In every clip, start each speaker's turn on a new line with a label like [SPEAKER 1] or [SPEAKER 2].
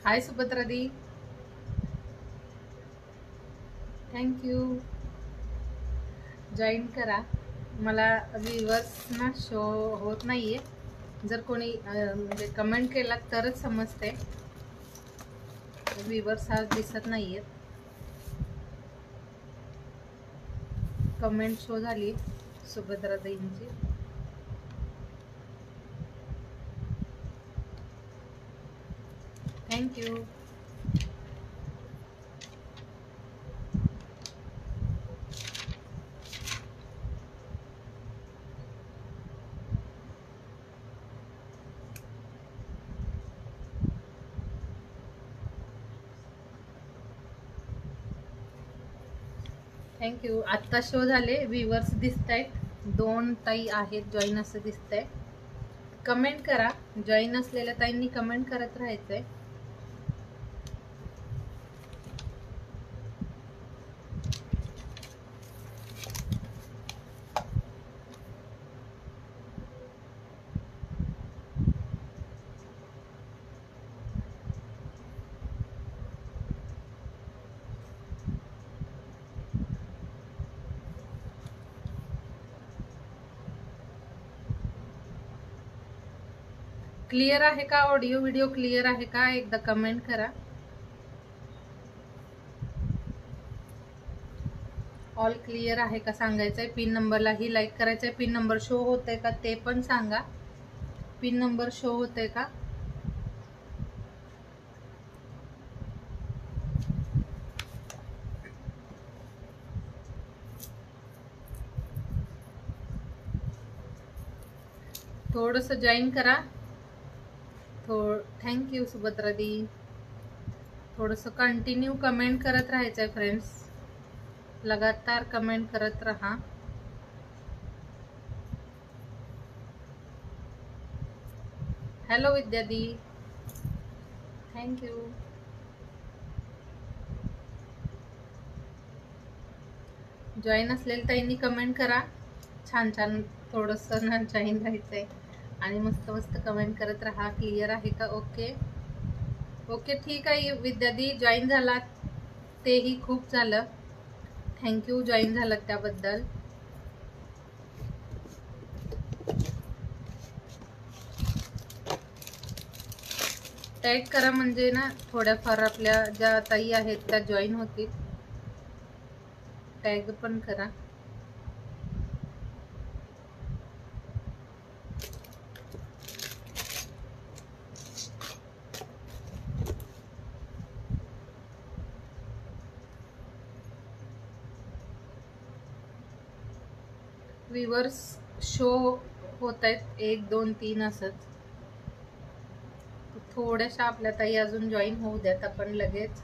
[SPEAKER 1] हाय सुभद्रा दी, thank you. Join करा. मला viewers ना शो होत नाहीये. जर कोणी म्हणजे कमेंट केला तरच समजते. व्ह्यूअर्स आज दिसत नाहीयेत. कमेंट शो झाली सुभद्रा ताईंची. थँक्यू. थँक्यू. आत्ता शो झाले, व्ह्यूअर्स दिसत आहेत. 2 ताई आहेत जॉईन असं दिसतंय. कमेंट करा. जॉईन असलेल्या ताईंनी कमेंट करत राहायचंय. क्लिअर आहे का? ऑडिओ व्हिडिओ क्लिअर आहे का? एकदा कमेंट करा. ऑल क्लिअर आहे का सांगायचंय. पिन नंबरलाही लाईक करायचंय. पिन नंबर शो होतंय का ते पण सांगा. पिन नंबर शो होतंय का? थोडंसं जॉईन करा. थँक्यू सुभद्रा दी. थोडंसं कंटिन्यू कमेंट करत राहायचंय फ्रेंड्स. लगातार कमेंट करत रहा. हॅलो विद्या दी, थँक्यू. जॉईन असलेल्या ताईंनी कमेंट करा. छान छान थोडंसं ना जॉईन राहायचंय आणि मस्त मस्त कमेंट करत राहा. क्लिअर आहे का? ओके ओके, ठीक आहे विद्या दी. जॉईन झालात तेही खूप झालं. थँक्यू जॉईन झालात त्याबद्दल. टॅग करा म्हणजे ना थोड्याफार आपल्या ज्या ताई आहेत त्या जॉईन होतील. टॅग पण करा. व्ह्यूअर्स शो होत आहेत 1 2 3 असंच. थोड्याशा आपल्या ताई अजून जॉईन होऊ द्यात. आपण लगेच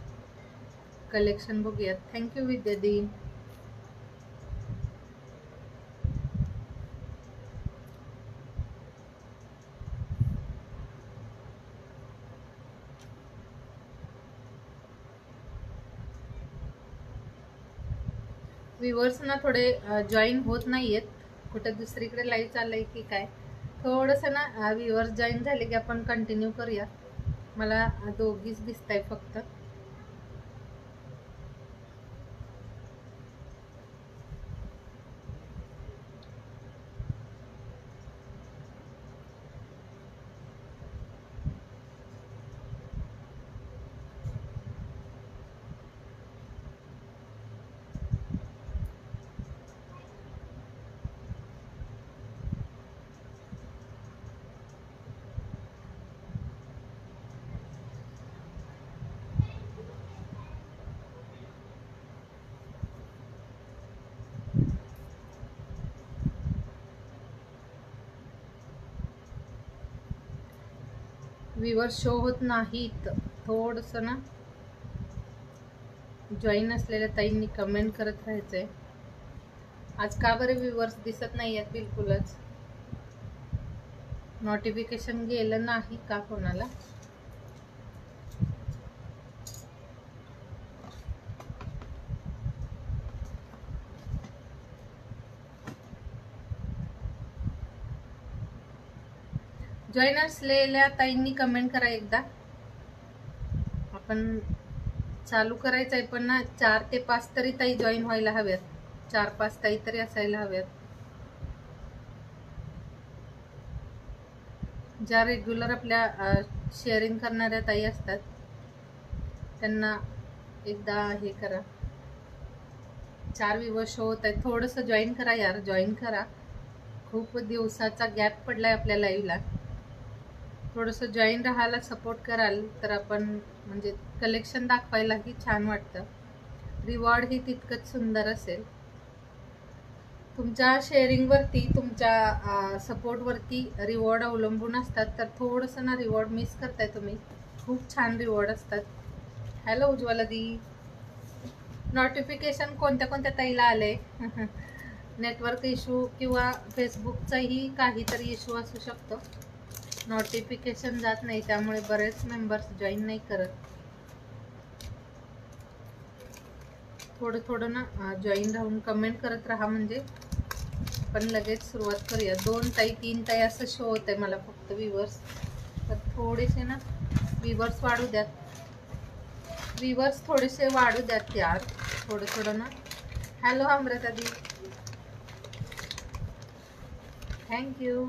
[SPEAKER 1] कलेक्शन बघूयात. थँक्यू विद्या दी. व्ह्यूअर्स ना थोडे जॉईन होत नाहीयेत. कुठे दुसरीकडे लाईव्ह चाललंय की काय? थोडंसं ना व्ह्यूअर्स जॉईन झाले की आपण कंटिन्यू करूया. मला दोघीच दिसत आहे फक्त. व्ह्यूअर्स शो होत नाहीत. थोडंसं ना जॉईन असलेल्या ताईंनी कमेंट करत राहायचंय. आज का बरे व्ह्यूअर्स दिसत नाही आहेत बिलकुलच? नोटिफिकेशन गेलं नाही का कोणाला? जॉईन असलेल्या ताईंनी कमेंट करा एकदा. आपण चालू करायचं आहे, पण ना 4 ते 5 तरी ताई जॉईन व्हायला हव्यात. 4-5 ताई तरी असायला हव्यात, ज्या रेग्युलर आपल्या शेअरिंग करणाऱ्या ताई असतात त्यांना एकदा हे करा. 4 व्ह्यूअर्स शो होत आहेत. थोडंसं जॉईन करा यार, जॉईन करा. खूप दिवसाचा गॅप पडलाय आपल्या लाईव्हला. थोडंसं जॉईन राहायला सपोर्ट कराल तर आपण म्हणजे कलेक्शन दाखवायलाही छान वाटतं. रिवॉर्ड ही तितकंच सुंदर असेल. तुमच्या शेअरिंगवरती, तुमच्या सपोर्टवरती रिवॉर्ड अवलंबून असतात. तर थोडंसं ना रिवॉर्ड मिस करताय तुम्ही. खूप छान रिवॉर्ड असतात. हॅलो उज्ज्वला दी. नोटिफिकेशन कोणत्या कोणत्या ताईला आले? नेटवर्क इश्यू किंवा फेसबुकचाही काहीतरी इश्यू असू शकतो. नोटिफिकेशन जात नाही, त्यामुळे बरेच मेंबर्स जॉईन नाही करत. थोडं थोडं ना जॉईन राहून कमेंट करत राहा, म्हणजे आपण लगेच सुरुवात करूया. 2 ताई 3 ताई असं शो होत आहे मला फक्त व्ह्यूअर्स. तर थोडेसे ना व्ह्यूअर्स वाढू द्यात. व्ह्यूअर्स थोडेसे वाढू द्यात यार, थोडं थोडं ना. हॅलो अमृता दी, थँक्यू.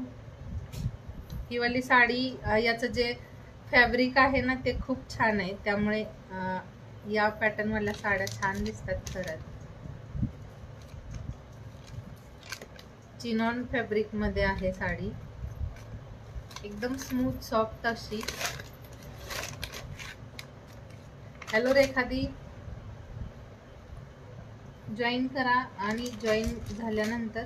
[SPEAKER 1] ही वाली साडी, याचं जे फॅब्रिक आहे ना ते खूप छान आहे, त्यामुळे या पॅटर्नवाल्या साड्या छान दिसतात खरंच. चिनॉन फॅब्रिक मध्ये आहे साडी, एकदम स्मूथ सॉफ्ट अशी. हॅलो रेखादी, जॉईन करा आणि जॉईन झाल्यानंतर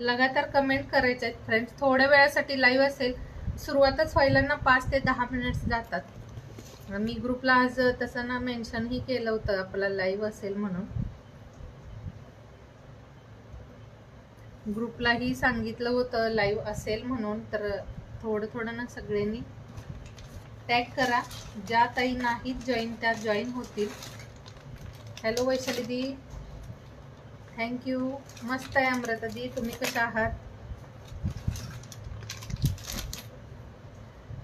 [SPEAKER 1] लगातार कमेंट करायचे आहेत फ्रेंड्स. थोड्या वेळासाठी लाईव्ह असेल, सुरुवातच व्हायला ना 5 ते 10 मिनिट्स जातात. मी ग्रुपला आज तसं ना मेन्शनही केलं होतं आपला लाईव्ह असेल म्हणून. ग्रुपलाही सांगितलं होतं लाईव्ह असेल म्हणून. तर थोडं थोडं ना सगळ्यांनी टॅग करा. ज्या ताई नाहीत जॉईन त्या जॉईन होतील. हॅलो वैशाली दी, थँक्यू. मस्त आहे अमृता दी, तुम्ही कशा आहात?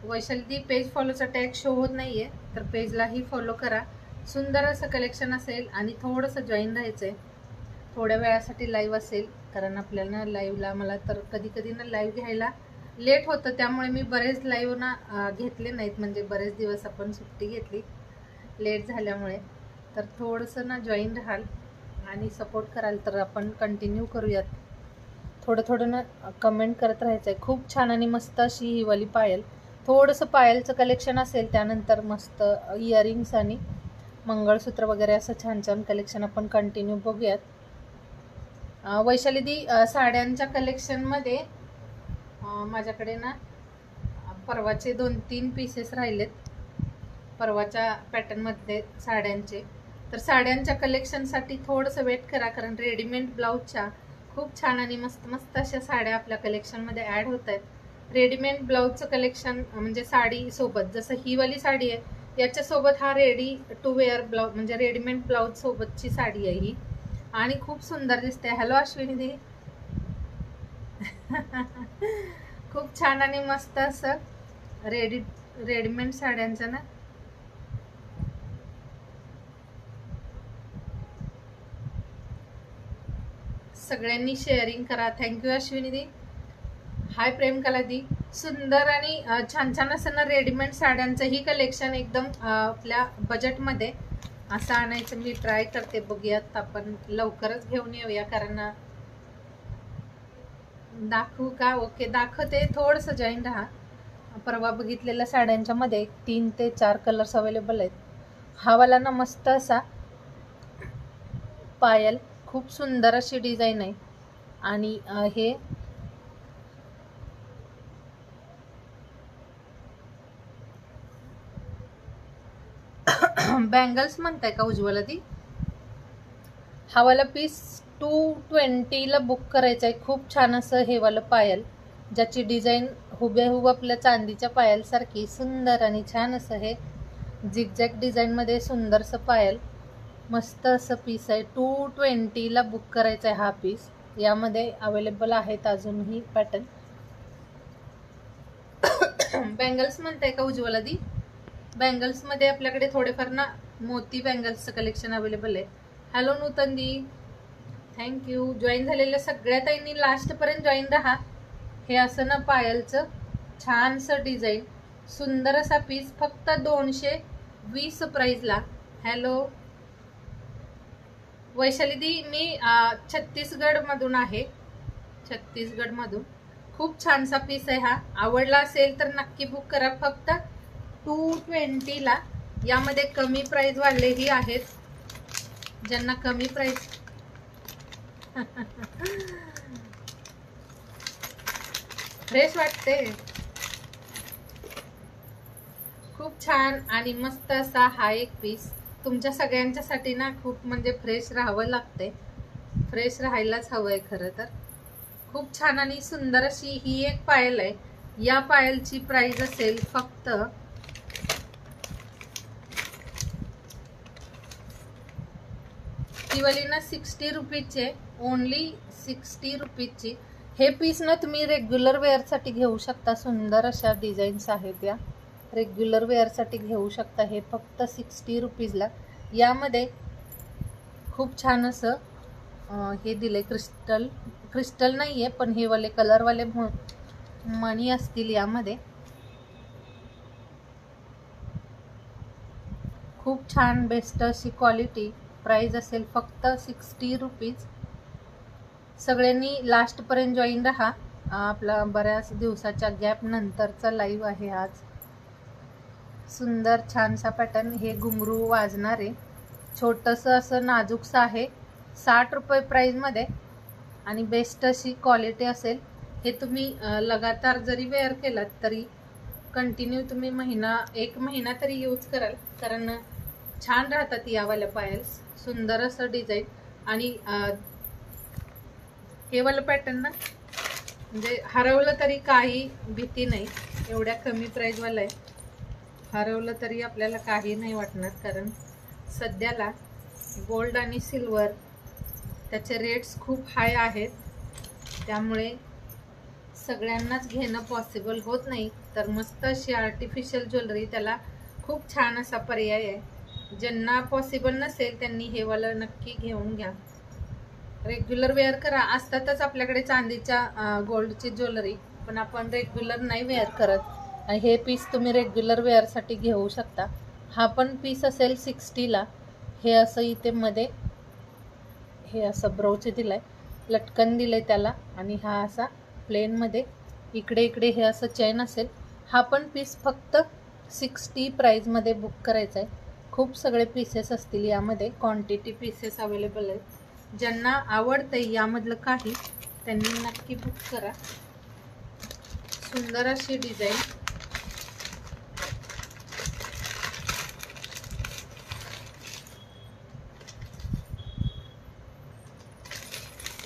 [SPEAKER 1] वैशाली दी, पेज फॉलोचा टॅग शो होत नाहीये, तर पेजलाही फॉलो करा. सुंदर असं कलेक्शन असेल आणि थोडंसं जॉईन राहायचंय. थोड्या वेळासाठी लाईव्ह असेल, कारण आपल्याला ना लाईव्हला मला तर कधी कधी ना लाईव्ह घ्यायला लेट होतं, त्यामुळे मी बरेच लाईव्ह ना घेतले नाहीत. म्हणजे बरेच दिवस आपण सुट्टी घेतली लेट झाल्यामुळे. तर थोडंसं ना जॉईन राहाल आणि सपोर्ट कराल तर आपण कंटिन्यू करूयात. थोडं थोडं ना कमेंट करत राहायचं आहे. खूप छान आणि मस्त अशी ही वाली पायल. थोडंसं पायलचं कलेक्शन असेल, त्यानंतर मस्त इयरिंग्स आणि मंगळसूत्र वगैरे असं छान छान कलेक्शन आपण कंटिन्यू बघूयात. वैशाली दी, साड्यांच्या कलेक्शनमध्ये माझ्याकडे ना परवाचे 2-3 पीसेस राहिलेत, परवाच्या पॅटर्नमधले साड्यांचे. तर साड्यांच्या कलेक्शनसाठी थोडंसं वेट करा, कारण रेडीमेड ब्लाऊजच्या खूप छान आणि मस्त मस्त अशा साड्या आपल्या कलेक्शनमध्ये ॲड होत आहेत. रेडीमेड ब्लाऊजचं कलेक्शन म्हणजे साडी सोबत, जसं ही वाली साडी आहे याच्यासोबत हा रेडी टू वेअर ब्लाऊज म्हणजे रेडीमेड ब्लाऊज सोबतची साडी आहे ही, आणि खूप सुंदर दिसते. हॅलो अश्विनी दी, खूप छान आणि मस्त असं रेडीमेड साड्यांचं ना सगळ्यांनी शेअरिंग करा. थँक्यू अश्विनी दी. हाय प्रेमकला दी. सुंदर आणि छान छान असं ना रेडीमेड साड्यांचंही कलेक्शन एकदम आपल्या बजेटमध्ये असं आणायचं मी ट्राय करते. बघूयात, आपण लवकरच घेऊन येऊया, कारण दाखवू का? ओके दाखवते. थोडंसं जॉईन राहा. परवा बघितलेल्या साड्यांच्या मध्ये 3 ते 4 कलर्स अवेलेबल आहेत. हा वाला ना मस्त असा पायल, खूप सुंदर अशी डिझाईन आहे. आणि हे बँगल्स म्हणताय का उज्ज्वला दी? हा वाला पीस 220 ला बुक करायचा आहे. खूप छान असं हे वाला पायल, ज्याची डिझाईन हुबेहूब आपल्या चांदीच्या पायलसारखी सुंदर आणि छान असं हे झिगझॅग डिझाईनमध्ये सुंदरसं पायल, मस्त असं पीस आहे. 220 ला बुक करायचा आहे हा पीस. यामध्ये अवेलेबल आहेत अजूनही पॅटर्न. बँगल्स म्हणताय का उज्ज्वला दी? बँगल्समध्ये आपल्याकडे थोडेफार ना मोती बँगल्सचं कलेक्शन अवेलेबल आहे. हॅलो नूतन दी, थँक्यू. जॉईन झालेल्या सगळ्या ताईंनी लास्टपर्यंत जॉईन राहा. हे असं ना पायलचं छानसं डिझाईन, सुंदर असा पीस, फक्त 220 प्राईजला. हॅलो वैशाली दी, मी छत्तीसगडमधून आहे, छत्तीसगडमधून. खूप छानसा पीस आहे हा. आवडला असेल तर नक्की बुक करा. फक्त 220ला. यामध्ये कमी प्राइस वाढलेही आहेत. ज्यांना कमी प्राइस फ्रेश वाटते, खूप छान आणि मस्त असा हा एक पीस तुमच्या सगळ्यांच्यासाठी ना खूप म्हणजे फ्रेश राहावं लागते. फ्रेश राहायलाच हवंय खरं तर. खूप छान आणि सुंदर अशी ही एक पायल आहे. या पायलची प्राइस असेल फक्त ही वाली ना 60 रुपीजचे, ओनली 60 रुपीजची. हे पीस ना तुम्ही रेग्युलर वेअरसाठी घेऊ शकता. सुंदर अशा डिझाईन्स आहेत या, रेग्युलर वेअरसाठी घेऊ शकता. हे फक्त 60 रुपीजला. यामध्ये खूप छान असं हे दिले, क्रिस्टल नाही आहे पण हे वाले कलरवाले मणी असतील यामध्ये. खूप छान बेस्ट अशी क्वालिटी. प्राइस असेल फक्त 60 रुपीज. सगळ्यांनी लास्टपर्यंत जॉईन राहा. आपला बऱ्याच दिवसाच्या गॅप नंतरचा लाईव्ह आहे आज. सुंदर छानसा पॅटर्न. हे घुंगरू वाजणारे छोटंसं असं नाजूकसं आहे. 60 रुपये प्राईजमध्ये आणि बेस्ट अशी क्वालिटी असेल. हे तुम्ही लगातार जरी वेअर केलात तरी कंटिन्यू तुम्ही एक महिना तरी यूज कराल, कारण छान राहतात यावाल्या पायल्स. सुंदर असं डिझाईन आणि हे वालं पॅटर्न ना म्हणजे हरवलं तरी काही भीती नाही. एवढ्या कमी प्राईजवाला आहे, हरवलं तरी आपल्याला काही नाही वाटणार, कारण सध्याला गोल्ड आणि सिल्वर त्याचे रेट्स खूप हाय आहेत. त्यामुळे सगळ्यांनाच घेणं पॉसिबल होत नाही. तर मस्त अशी आर्टिफिशियल ज्वेलरी त्याला खूप छान असा पर्याय आहे. ज्यांना पॉसिबल नसेल त्यांनी हे वाला नक्की घेऊन घ्या. रेग्युलर वेअर करा. असतातच आपल्याकडे चांदीच्या गोल्डची ज्वेलरी, पण आपण रेग्युलर नाही वेअर करत. आणि हे पीस तुम्ही रेग्युलर वेअरसाठी घेऊ शकता. हा पण पीस असेल 60ला. हे असं इथे मध्ये हे असं ब्रोच दिलाय, लटकन दिलंय त्याला, आणि हा असा प्लेनमध्ये इकडे इकडे हे असं चेन असेल. हा पण पीस फक्त 60 प्राईजमध्ये बुक करायचा आहे. खूप सगळे पीसेस असतील यामध्ये, क्वांटिटी पीसेस अवेलेबल आहेत. ज्यांना आवडतंय यामधलं काही त्यांनी नक्की बुक करा. सुंदर अशी डिझाईन.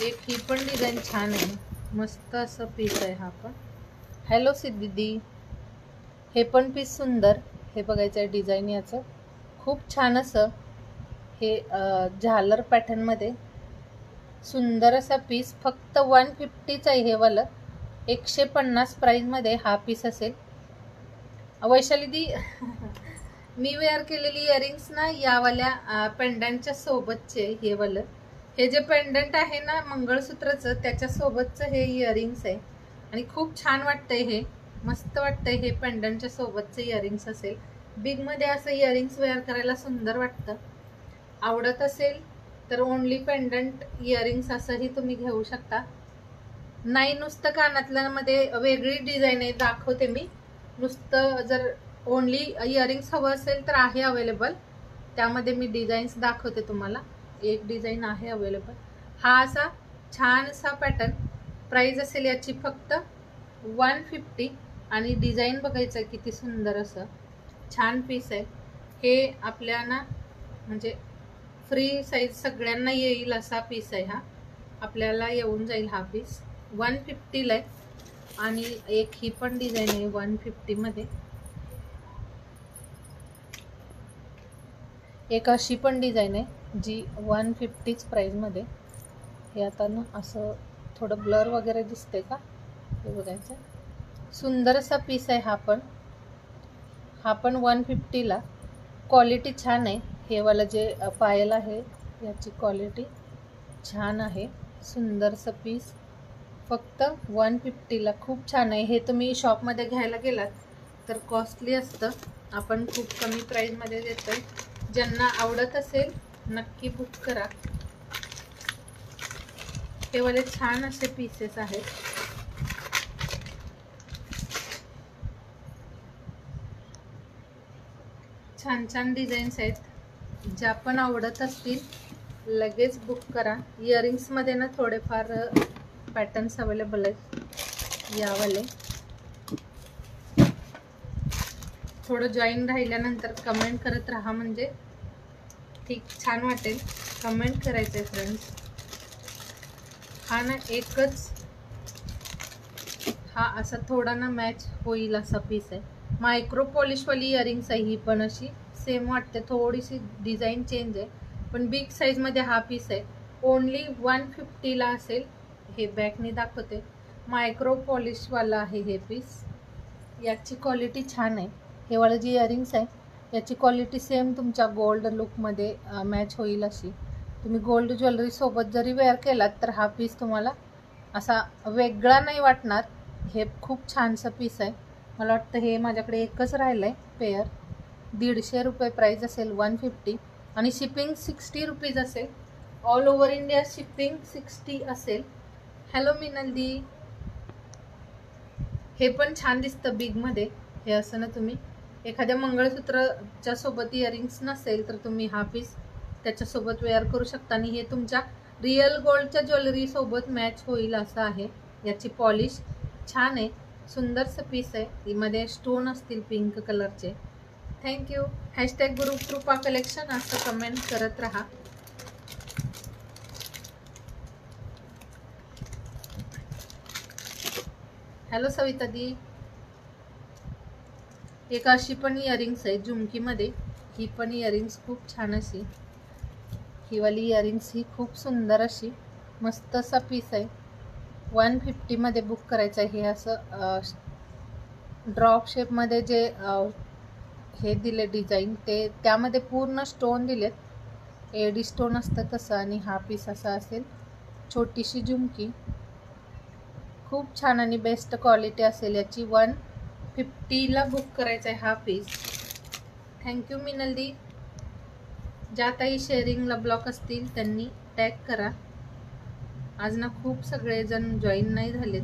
[SPEAKER 1] एक ही पण डिझाईन छान आहे, मस्त असं पीस आहे हा पण. हॅलो सिद्धी, हे पण पीस सुंदर. हे बघायचं आहे डिझाईन याचं, खूप छान असं हे झालर पॅटर्नमध्ये सुंदर असा पीस. फक्त 150च आहे हे वालं. 150 प्राईजमध्ये हा पीस असेल. वैशाली दी मी वेअर केलेली इयरिंग्स ना यावाल्या पेंडंटच्या सोबतचे हे वालं, हे जे पेंडंट आहे ना मंगळसूत्रचं त्याच्यासोबतचं हे इयरिंग्स आहे. आणि खूप छान वाटतंय, हे मस्त वाटतंय. हे पेंडंटच्या सोबतचे इयरिंग्स असेल. बिगमध्ये असं इयरिंग्स वेअर करायला सुंदर वाटतं. आवडत असेल तर ओनली पेंडंट इयरिंग्स असंही तुम्ही घेऊ शकता. नाही नुसतं कानातल्यामध्ये वेगळी डिझाईन आहे, दाखवते मी. नुसतं जर ओनली इयरिंग्स हवं असेल तर आहे अवेलेबल. त्यामध्ये मी डिझाईन्स दाखवते तुम्हाला. एक डिझाईन आहे अवेलेबल. हा असा छान असा पॅटर्न. प्राइस असेल याची फक्त 150. आणि डिझाईन बघायचं किती सुंदर असं छान पीस आहे. हे आपल्या ना म्हणजे फ्री साईज सगळ्यांना येईल असा पीस आहे हा. आपल्याला येऊन जाईल हा पीस. 150ला आहे. आणि एक ही पण डिझाईन आहे 150मध्ये. एक अशी पण डिझाईन आहे जी 150च प्राईजमध्ये. हे आता ना असं थोडं ब्लर वगैरे दिसते का, हे बघायचं. सुंदर असा पीस आहे हा पण. हा पण 150ला. क्वालिटी छान आहे. हे वाला जे पायल आहे याची क्वालिटी छान आहे. सुंदरसं पीस फक्त 150ला. खूप छान आहे. हे तुम्ही शॉपमध्ये घ्यायला गेलात तर कॉस्टली असतं. आपण खूप कमी प्राईजमध्ये देतोय. ज्यांना आवडत असेल नक्की बुक करा. हे वाले छान असे पीसेस आहेत. छान छान डिझाईन्स आहेत. ज्या पण आवडत असतील लगेच बुक करा. इयरिंग्समध्ये ना थोडेफार पॅटर्न्स अवेलेबल आहेत. यावाले थोडं जॉईन राहिल्यानंतर कमेंट करत राहा, म्हणजे ठीक छान वाटेल. कमेंट करायचं आहे फ्रेंड्स. हा ना एकच, हा असा थोडा ना मॅच होईल असा पीस आहे. मायक्रो पॉलिशवाली इयरिंग्स आहे ही पण. अशी सेम वाटते, थोडीशी डिझाईन चेंज आहे, पण बिग साईजमध्ये हा पीस आहे. ओनली 150ला असेल. हे बॅकने दाखवते. मायक्रो पॉलिशवाला आहे हे पीस. याची क्वालिटी छान आहे. हे वाला जी इयरिंग्स आहे याची क्वालिटी सेम तुमच्या गोल्ड लुकमध्ये मॅच होईल अशी. तुम्ही गोल्ड ज्वेलरी सोबत जरी वेअर केलात तर हा पीस तुम्हाला असा वेगळा नाही वाटणार. हे खूप छानसं पीस आहे. मला वाटतं हे माझ्याकडे एकच राहिलं आहे पेअर. 150 रुपये प्राईज असेल. 150 आणि शिपिंग 60 रुपीज असेल. ऑल ओव्हर इंडिया शिपिंग 60 असेल. हॅलो मिनल. हे पण छान दिसतं बिगमध्ये. हे असं ना तुम्ही एखाद्या मंगळसूत्राच्या सोबत इयरिंग्स नसेल तर तुम्ही हा पीस त्याच्यासोबत वेअर करू शकता आणि हे तुमच्या रिअल गोल्डच्या ज्वेलरी सोबत मॅच होईल असं आहे. याची पॉलिश छान आहे. सुंदरसं पीस आहे. मध्ये स्टोन असतील पिंक कलरचे. थँक्यू. हॅशटॅग गुरुकृपा कलेक्शन असं कमेंट करत राहा. हॅलो सविता दी. एक अशी पण इयरिंग्स आहे झुमकीमध्ये. ही पण इयरिंग्स खूप छान अशी. ही वाली इयरिंग्स ही खूप सुंदर अशी मस्त असा पीस आहे. 150 मध्ये बुक करायचं आहे. हे असं ड्रॉप शेपमध्ये जे हे दिले डिझाईन ते त्यामध्ये पूर्ण स्टोन दिलेत. एडी स्टोन असतं तसं. आणि हा पीस असा असेल. छोटीशी झुमकी खूप छान आणि बेस्ट क्वालिटी असेल याची. 150ला बुक करायचा आहे हा पीस. थँक्यू मिनलदी. ज्या ताई शेअरिंगला ब्लॉक असतील त्यांनी टॅग करा. आज ना खूप सगळेजण जॉईन नाही झालेत.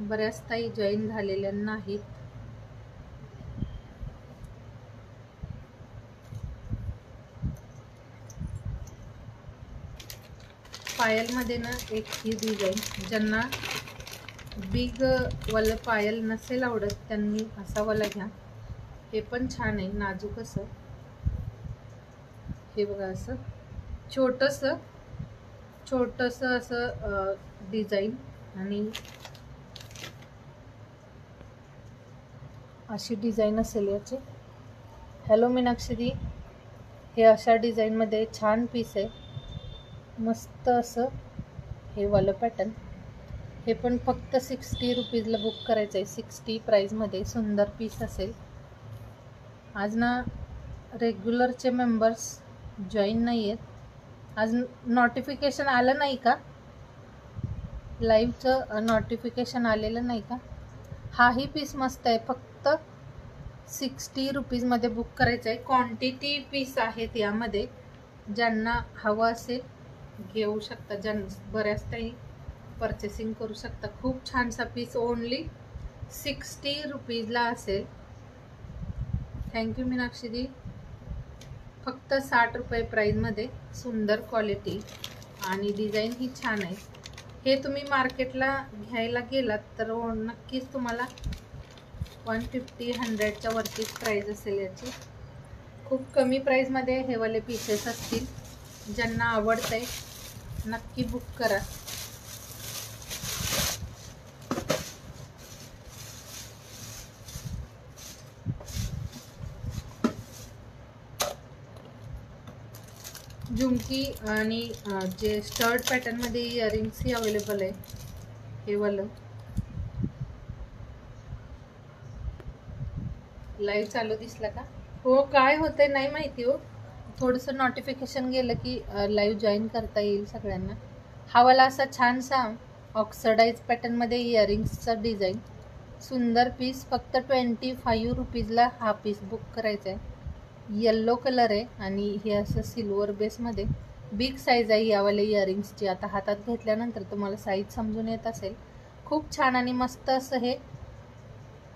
[SPEAKER 1] बऱ्याच ताई जॉईन झालेल्या नाहीत. पायलमध्ये ना एक ही डिझाईन, ज्यांना बिग वाला पायल नसेल आवडत त्यांनी असा वाला घ्या. हे पण छान आहे नाजूक असं. हे बघा असं छोटंसं असं डिझाईन आणि अशी डिझाईन असेल याची. हॅलो मीनाक्षी. हे अशा डिझाईनमध्ये छान पीस आहे. मस्त असं हे वालं पॅटर्न. हे पण फक्त 60 रुपीजला बुक करायचं आहे. 60 प्राईजमध्ये सुंदर पीस असेल. आज ना रेग्युलरचे मेंबर्स जॉईन नाही आहेत. आज नोटिफिकेशन आलं नाही का? लाईव्हचं नोटिफिकेशन आलेलं नाही का? हाही पीस मस्त आहे. फक्त 60 रुपीजमध्ये बुक करायचं आहे. क्वांटिटी पीस आहेत यामध्ये. ज्यांना हवं असेल घेऊ शकता. बऱ्याच काही परचेसिंग करू शकता. खूप छानसा पीस ओनली 60 रुपीजला असेल. थँक्यू मीनाक्षी. फक्त 60 रुपये प्राईजमध्ये सुंदर क्वालिटी आणि डिझाईन ही छान आहे. हे तुम्ही मार्केटला घ्यायला गेलात तर नक्कीच तुम्हाला 150-100च्या वरतीच प्राईज असेल याची. खूप कमी प्राईजमध्ये हे वाले पीसेस असतील. ज्यांना आवडतंय नक्की बुक करा. झुमकी आणि जे स्टर्ड पॅटर्नमध्ये इयरिंग्सही अवेलेबल आहे. हे वालं लाईव्ह चालू दिसला का? हो, काय होतंय नाही माहिती हो. थोडंसं नोटिफिकेशन गेलं की लाईव्ह जॉईन करता येईल सगळ्यांना. हा वाला असा छानसा ऑक्सिडाइज पॅटर्नमध्ये इयरिंग्सचा डिझाईन, सुंदर पीस. फक्त 25 रुपीजला हा पीस बुक करायचा आहे. येल्लो कलर आहे आणि हे असं सिल्वर बेसमध्ये. बिग साईज आहे यावाले इयरिंग्सची. आता हातात घेतल्यानंतर तुम्हाला साईज समजून येत असेल. खूप छान आणि मस्त असं हे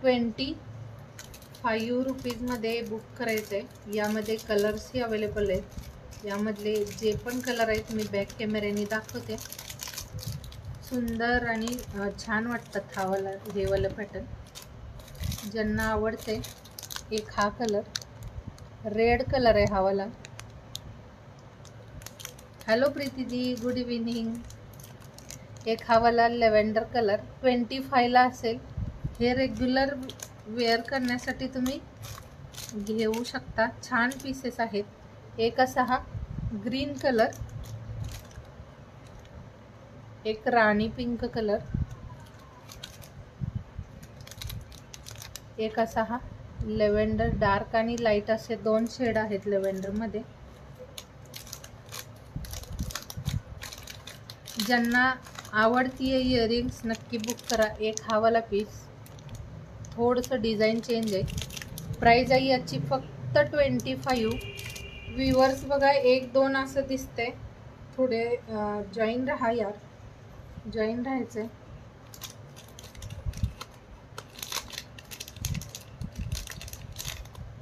[SPEAKER 1] 25 रुपीजमध्ये बुक करायचं आहे. यामध्ये कलर्सही अवेलेबल आहेत. यामधले जे पण कलर आहेत मी बॅक कॅमेऱ्याने दाखवते. सुंदर आणि छान वाटतात हे वाला पॅटर्न. ज्यांना आवडते, एक हा कलर रेड कलर आहे हा वाला. हॅलो प्रीती दी, गुड इव्हिनिंग. एक हा वाला लेव्हेंडर कलर 25ला असेल. हे रेग्युलर वेअर करण्यासाठी तुम्ही घेऊ शकता. छान पीसेस आहेत. एक असा हा ग्रीन कलर, एक राणी पिंक कलर, एक असा हा लेव्हेंडर. डार्क आणि लाईट असे 2 शेड आहेत लेव्हेंडरमध्ये. ज्यांना आवडती आहे इयरिंग्स नक्की बुक करा. एक हा वाला पीस, थोडंसं डिझाईन चेंज आहे. प्राईज आहे याची फक्त 25. व्ह्यूअर्स बघा 1-2 असं दिसतंय. थोडे जॉईन राहा यार, जॉईन राहायचंय.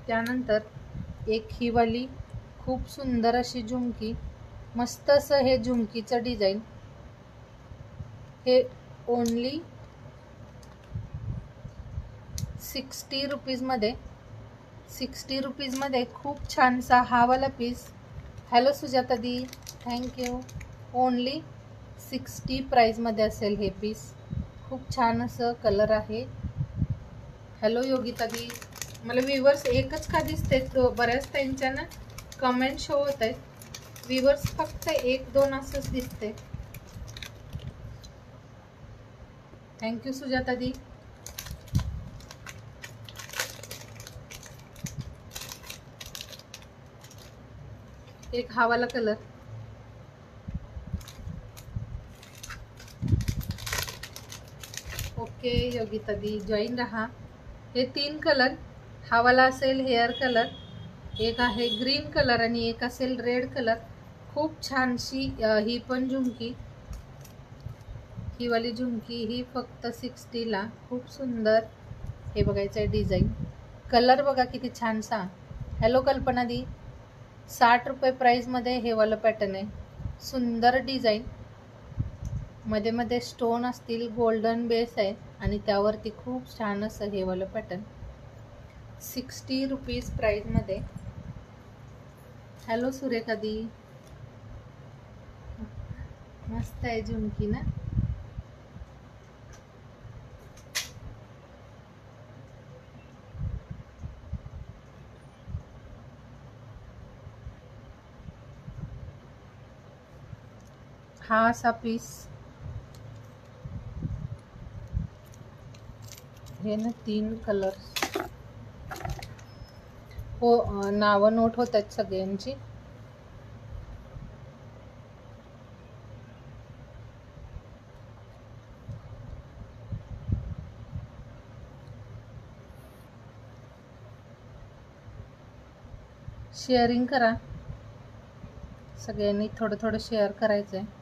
[SPEAKER 1] त्यानंतर एक ही वाली खूप सुंदर अशी झुमकी, मस्त असं हे झुमकीचं डिझाईन. हे ओनली 60 रुपीजमध्ये. 60 रुपीजमध्ये खूप छानसा हा वाला पीस. हॅलो सुजाता दी, थँक्यू. ओनली 60 प्राईजमध्ये असेल हे पीस. खूप छान असं कलर आहे. हॅलो योगिता दी. मला व्ह्यूवर्स एकच का दिसते? बऱ्याच त्यांच्या ना कमेंट शो होत आहेत. व्ह्यूवर्स फक्त 1-2 असंच दिसते. थँक्यू सुजाता दी. एक हा वाला कलर, ओके योगिता दी, जॉईन रहा. हे 3 कलर, हा वाला असेल हेअर कलर, एक आहे ग्रीन कलर आणि एक असेल रेड कलर. खूप छानशी ही पण झुमकी, ही वाली झुमकी ही फक्त 60ला. खूप सुंदर हे बघायचं आहे डिझाईन. कलर बघा किती छानसा. हॅलो कल्पना दी. 60 रुपये प्राईजमध्ये हे वालं पॅटर्न आहे. सुंदर डिझाईन, मध्ये मध्ये स्टोन असतील, गोल्डन बेस आहे आणि त्यावरती खूप छान असं हे वालं पॅटर्न. 60 रुपीज प्राईजमध्ये. हॅलो सुरेखा दी, मस्त आहे झुमकी ना. हा असा पीस, हे ना 3 कलर्स. हो, नावं नोट होत आहेत सगळ्यांची. शेअरिंग करा सगळ्यांनी, थोडं थोडं शेअर करायचं आहे.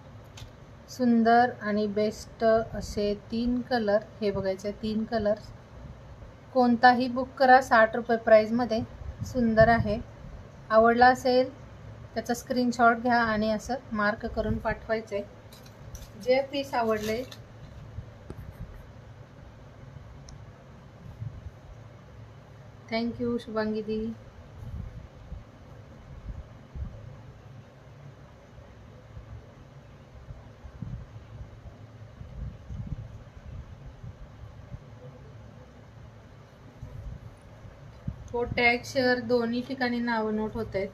[SPEAKER 1] सुंदर आणि बेस्ट असे 3 कलर हे बघायचे. 3 कलर्स कोणताही बुक करा. 60 रुपये प्राईजमध्ये. सुंदर आहे. आवडला असेल त्याचा स्क्रीनशॉट घ्या आणि असं मार्क करून पाठवायचं आहे. जे पीस आवडले थँक्यू शुभांगी दी. हो, टॅग शेअर दोन्ही ठिकाणी नावं नोट होत आहेत.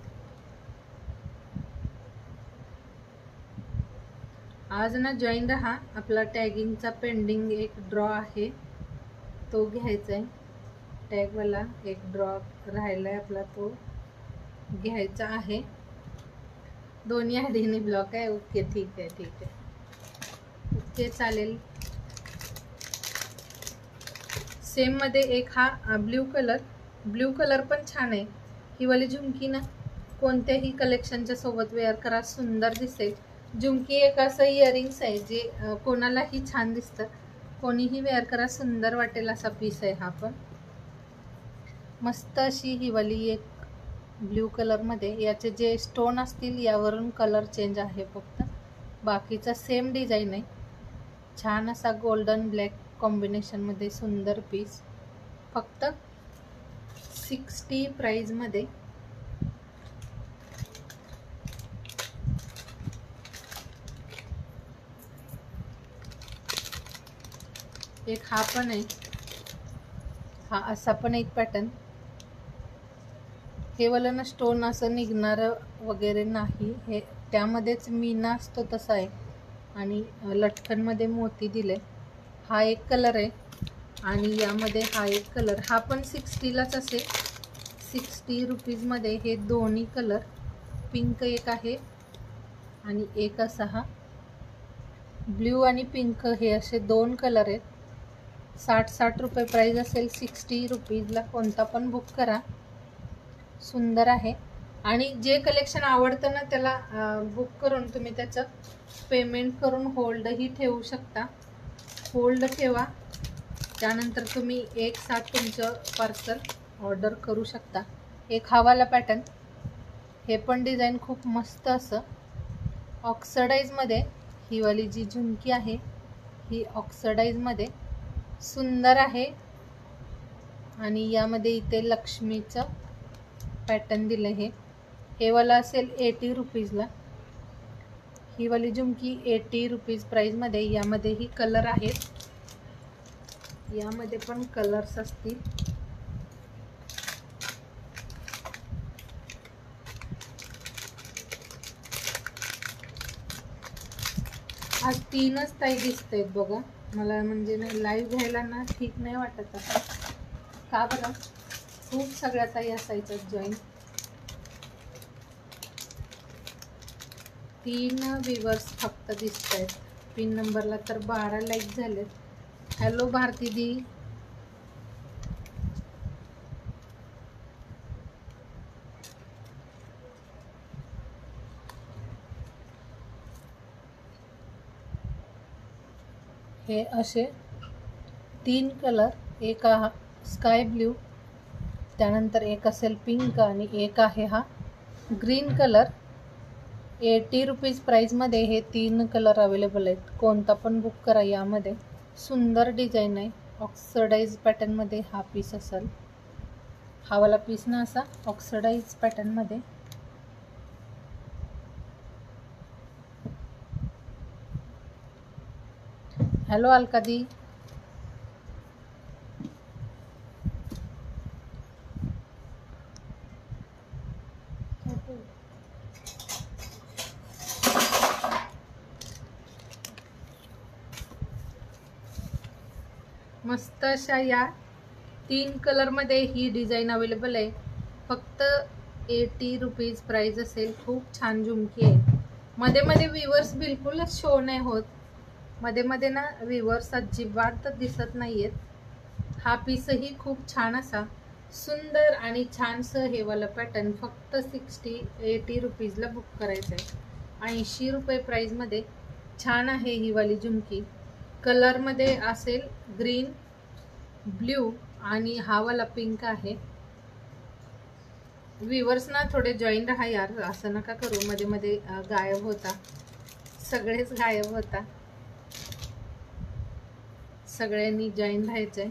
[SPEAKER 1] आज ना जॉईन रहा. आपला टॅगिंगचा पेंडिंग एक ड्रॉ आहे तो घ्यायचा आहे. टॅग वाला एक ड्रॉप राहिलाय आपला, तो घ्यायचा आहे. दोन्ही आधीने ब्लॉक आहे. ओके ठीक आहे ठीक आहे, ओके चालेल. सेम मध्ये एक हा ब्ल्यू कलर पण छान आहे. ही वाली झुमकी ना कोणत्याही कलेक्शनच्या सोबत वेअर करा, सुंदर दिसेल. झुमकी एक असं इयरिंग्स आहे जे कोणालाही छान दिसतं, कोणीही वेअर करा सुंदर वाटेल असा पीस आहे हा. पण मस्त अशी ही वाली एक ब्ल्यू कलर मध्ये, याचे जे स्टोन असतील यावरून कलर चेंज आहे फक्त, बाकीचा सेम डिझाईन आहे. छान असा गोल्डन ब्लॅक कॉम्बिनेशन मध्ये सुंदर पीस, फक्त 60 प्राइस मध्ये. एक हा पण आहे, हा असा पण एक पॅटर्न. हे वाला ना स्टोन असं निघणार वगैरे नाही, हे त्यामध्येच मीना असतो तसा आहे आणि लटकन मध्ये मोती दिले. हा एक कलर आहे आणि यामध्ये हा एक कलर, हा पण 60लाच असेल. 60 रुपीज मध्ये हे दोन्ही कलर, पिंक एक आहे आणि एक असा हा ब्ल्यू आणि पिंक, हे असे दोन कलर आहेत. 60 रुपये प्राइस असेल. 60 रुपीजला कोणता पण बुक करा, सुंदर आहे. आणि जे कलेक्शन आवडतं ना त्याला बुक करून तुम्ही त्याचं पेमेंट करून होल्डही ठेवू शकता. होल्ड ठेवा, त्यानंतर तुम्ही एक साथ तुमचं पार्सल ऑर्डर करू शकता. एक हा वाला पॅटर्न, हे पण डिझाईन खूप मस्त असं ऑक्सिडाइज मध्ये. ही वाली जी झुमकी आहे ही ऑक्सिडाइज मध्ये सुंदर आहे आणि यामध्ये इथे लक्ष्मीचं पॅटर्न दिलं. हे वाला असेल 80 रुपीजला. ही वाली झुमकी 80 रुपीज प्राइस मध्ये. यामध्येही कलर आहेत, यामध्ये पण कलर्स असतील. आज 3च ताई दिसत बघा मला, म्हणजे लाईव्ह घ्यायला ना ठीक नाही वाटत आता. का बरं, खूप सगळ्या ताई असायच्यात जॉईन. 3 व्ह्यूअर्स फक्त दिसत आहेत. पिन नंबरला तर 12 लाईक झालेत. हॅलो भारती दी. हे असे 3 कलर, एक हा स्काय ब्ल्यू, त्यानंतर एक असेल पिंक आणि एक आहे हा ग्रीन कलर. 80 रुपीज प्राइस मध्ये हे 3 कलर अवेलेबल आहेत. कोणता पण बुक करा. यामध्ये सुंदर डिझाईन आहे, ऑक्सिडाइज पॅटर्न मध्ये हा पीस असेल. हा वाला पीस ना असा ऑक्सिडाइज पॅटर्न मध्ये. हॅलो अलकादी. मस्त अशा या 3 कलर मध्ये ही डिझाईन अवेलेबल आहे. फक्त 80 रुपीज प्राइस असेल. खूप छान झुमकी आहे. मध्ये मध्ये व्ह्यूअर्स बिलकुलच शो नाही होत, मध्ये मध्ये ना व्ह्यूअर्स अजिबात दिसत नाहीयेत. हा पीसही खूप छान असा सुंदर आणि छानसं हे वाला पॅटर्न फक्त 80 रुपीजला बुक करायचं आहे. 80 रुपये प्राइस मध्ये छान आहे ही वाली झुमकी. कलर मध्ये असेल ग्रीन, ब्ल्यू आणि हा वाला पिंक आहे. व्ह्यूअर्स ना थोडे जॉईन राहा यार, असं नका करू. मध्ये मध्ये गायब होता, सगळेच गायब होता. सगळ्यांनी जॉईन राहायचंय.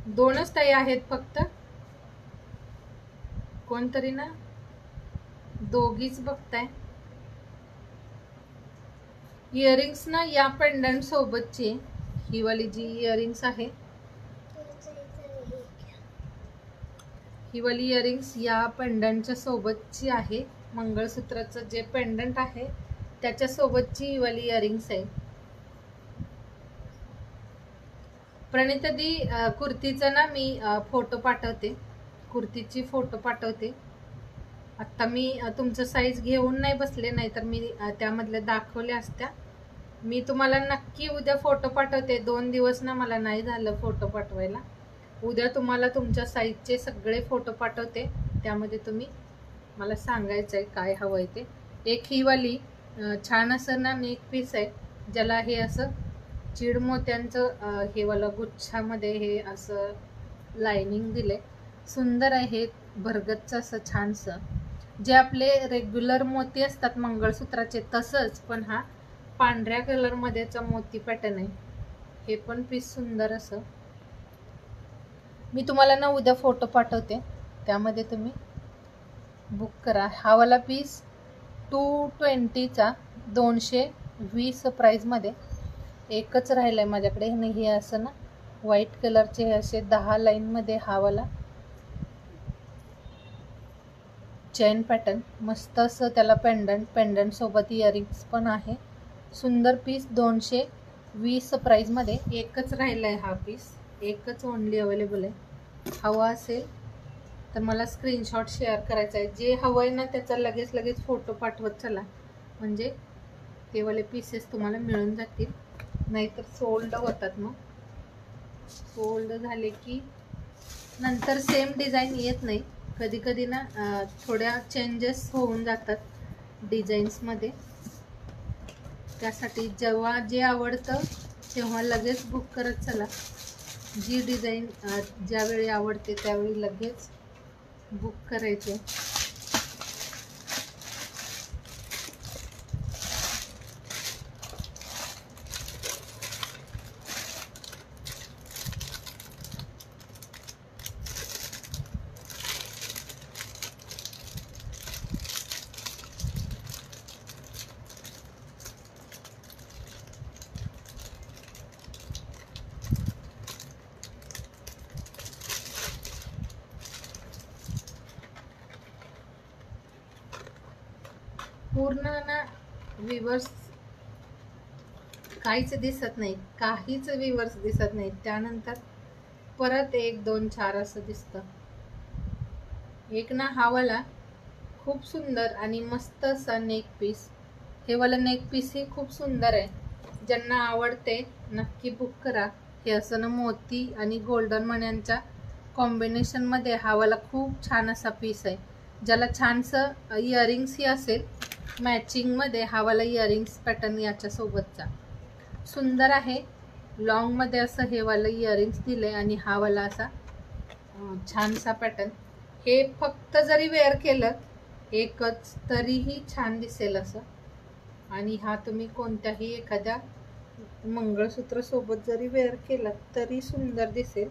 [SPEAKER 1] दोनच ताई आहेत फक्त, कोणतरी ना दोघीच बघताय. इयरिंग्स ना या पेंडंट सोबतची, ही वाली जी इयरिंग्स आहे, ही वाली इयरिंग्स या पेंडंटच्या सोबतची आहे. मंगळसूत्राचं जे पेंडंट आहे त्याच्या सोबतची ही वाली इयरिंग्स आहे. प्रणिता दी कुर्तीचा ना मी फोटो पाठवते, कुर्तीची फोटो पाठवते. आत्ता मी तुमचं साईज घेऊन नाही बसले, नाहीतर मी त्यामधल्या दाखवल्या असत्या. मी तुम्हाला नक्की उद्या फोटो पाठवते. 2 दिवस ना मला नाही झालं फोटो पाठवायला. उद्या तुम्हाला तुमच्या साईजचे सगळे फोटो पाठवते. त्यामध्ये तुम्ही मला सांगायचं आहे काय हवं आहे ते. एक ही वाली छान असं ना नेक पीस आहे, ज्याला हे असं चिड मोत्यांचं हे वाला गुच्छामध्ये हे असं लाइनिंग दिले. सुंदर आहे, भरगतचं असं छानसं, जे आपले रेग्युलर मोती असतात मंगळसूत्राचे तसंच, पण हा पांढऱ्या कलरमध्येचा मोती पॅटर्न आहे. हे पण पीस सुंदर असं. मी तुम्हाला ना उद्या फोटो पाठवते, त्यामध्ये तुम्ही बुक करा. हा वाला पीस 220चा 220 प्राईजमध्ये. एकच राहिलाय माझ्याकडे. आणि हे असं ना व्हाईट कलरचे असे 10 लाईनमध्ये हा वाला चेन पॅटर्न, मस्त असं त्याला पेंडंट सोबत इयरिंग्स पण आहे. सुंदर पीस 220 प्राईजमध्ये. एकच राहिलाय हा पीस, एकच ओनली अवेलेबल आहे. हवा असेल तर मला स्क्रीनशॉट शेअर करायचा आहे. जे हवं आहे ना त्याचा लगेच फोटो पाठवत चला, म्हणजे ते वाले पीसेस तुम्हाला मिळून जातील. नाहीतर सोल्ड होतात. मग सोल्ड झाले की नंतर सेम डिझाईन येत नाही. कधी कधी ना थोड्या चेंजेस होऊन जातात डिझाईन्समध्ये. त्यासाठी जेव्हा जे आवडतं तेव्हा लगेच बुक करत चला. जी डिझाईन ज्यावेळी आवडते त्यावेळी लगेच बुक करायचे. पूर्ण ना विवर्स काहीच दिसत नाही, काहीच विवर्स दिसत नाही. त्यानंतर परत 1 2 4 असं दिसतं. एक ना हा वाला खूप सुंदर आणि मस्त असा नेक पीस. हे वाला नेक पीस ही खूप सुंदर आहे. ज्यांना आवडते नक्की बुक करा. हे असं ना मोती आणि गोल्डन मण्यांच्या कॉम्बिनेशनमध्ये हा वाला खूप छान असा पीस आहे. ज्याला छानसं इयरिंग्सही असेल मॅचिंगमध्ये. हा वाला इयरिंग्स पॅटर्न याच्या सोबतचा सुंदर आहे. लॉंगमध्ये असं हे वाला इयरिंग्स दिले आणि हा वाला असा छानसा पॅटर्न. हे फक्त जरी वेअर केलं एकच तरीही छान दिसेल असं. आणि हा तुम्ही कोणत्याही एखाद्या मंगळसूत्र सोबत जरी वेअर केला तरी सुंदर दिसेल.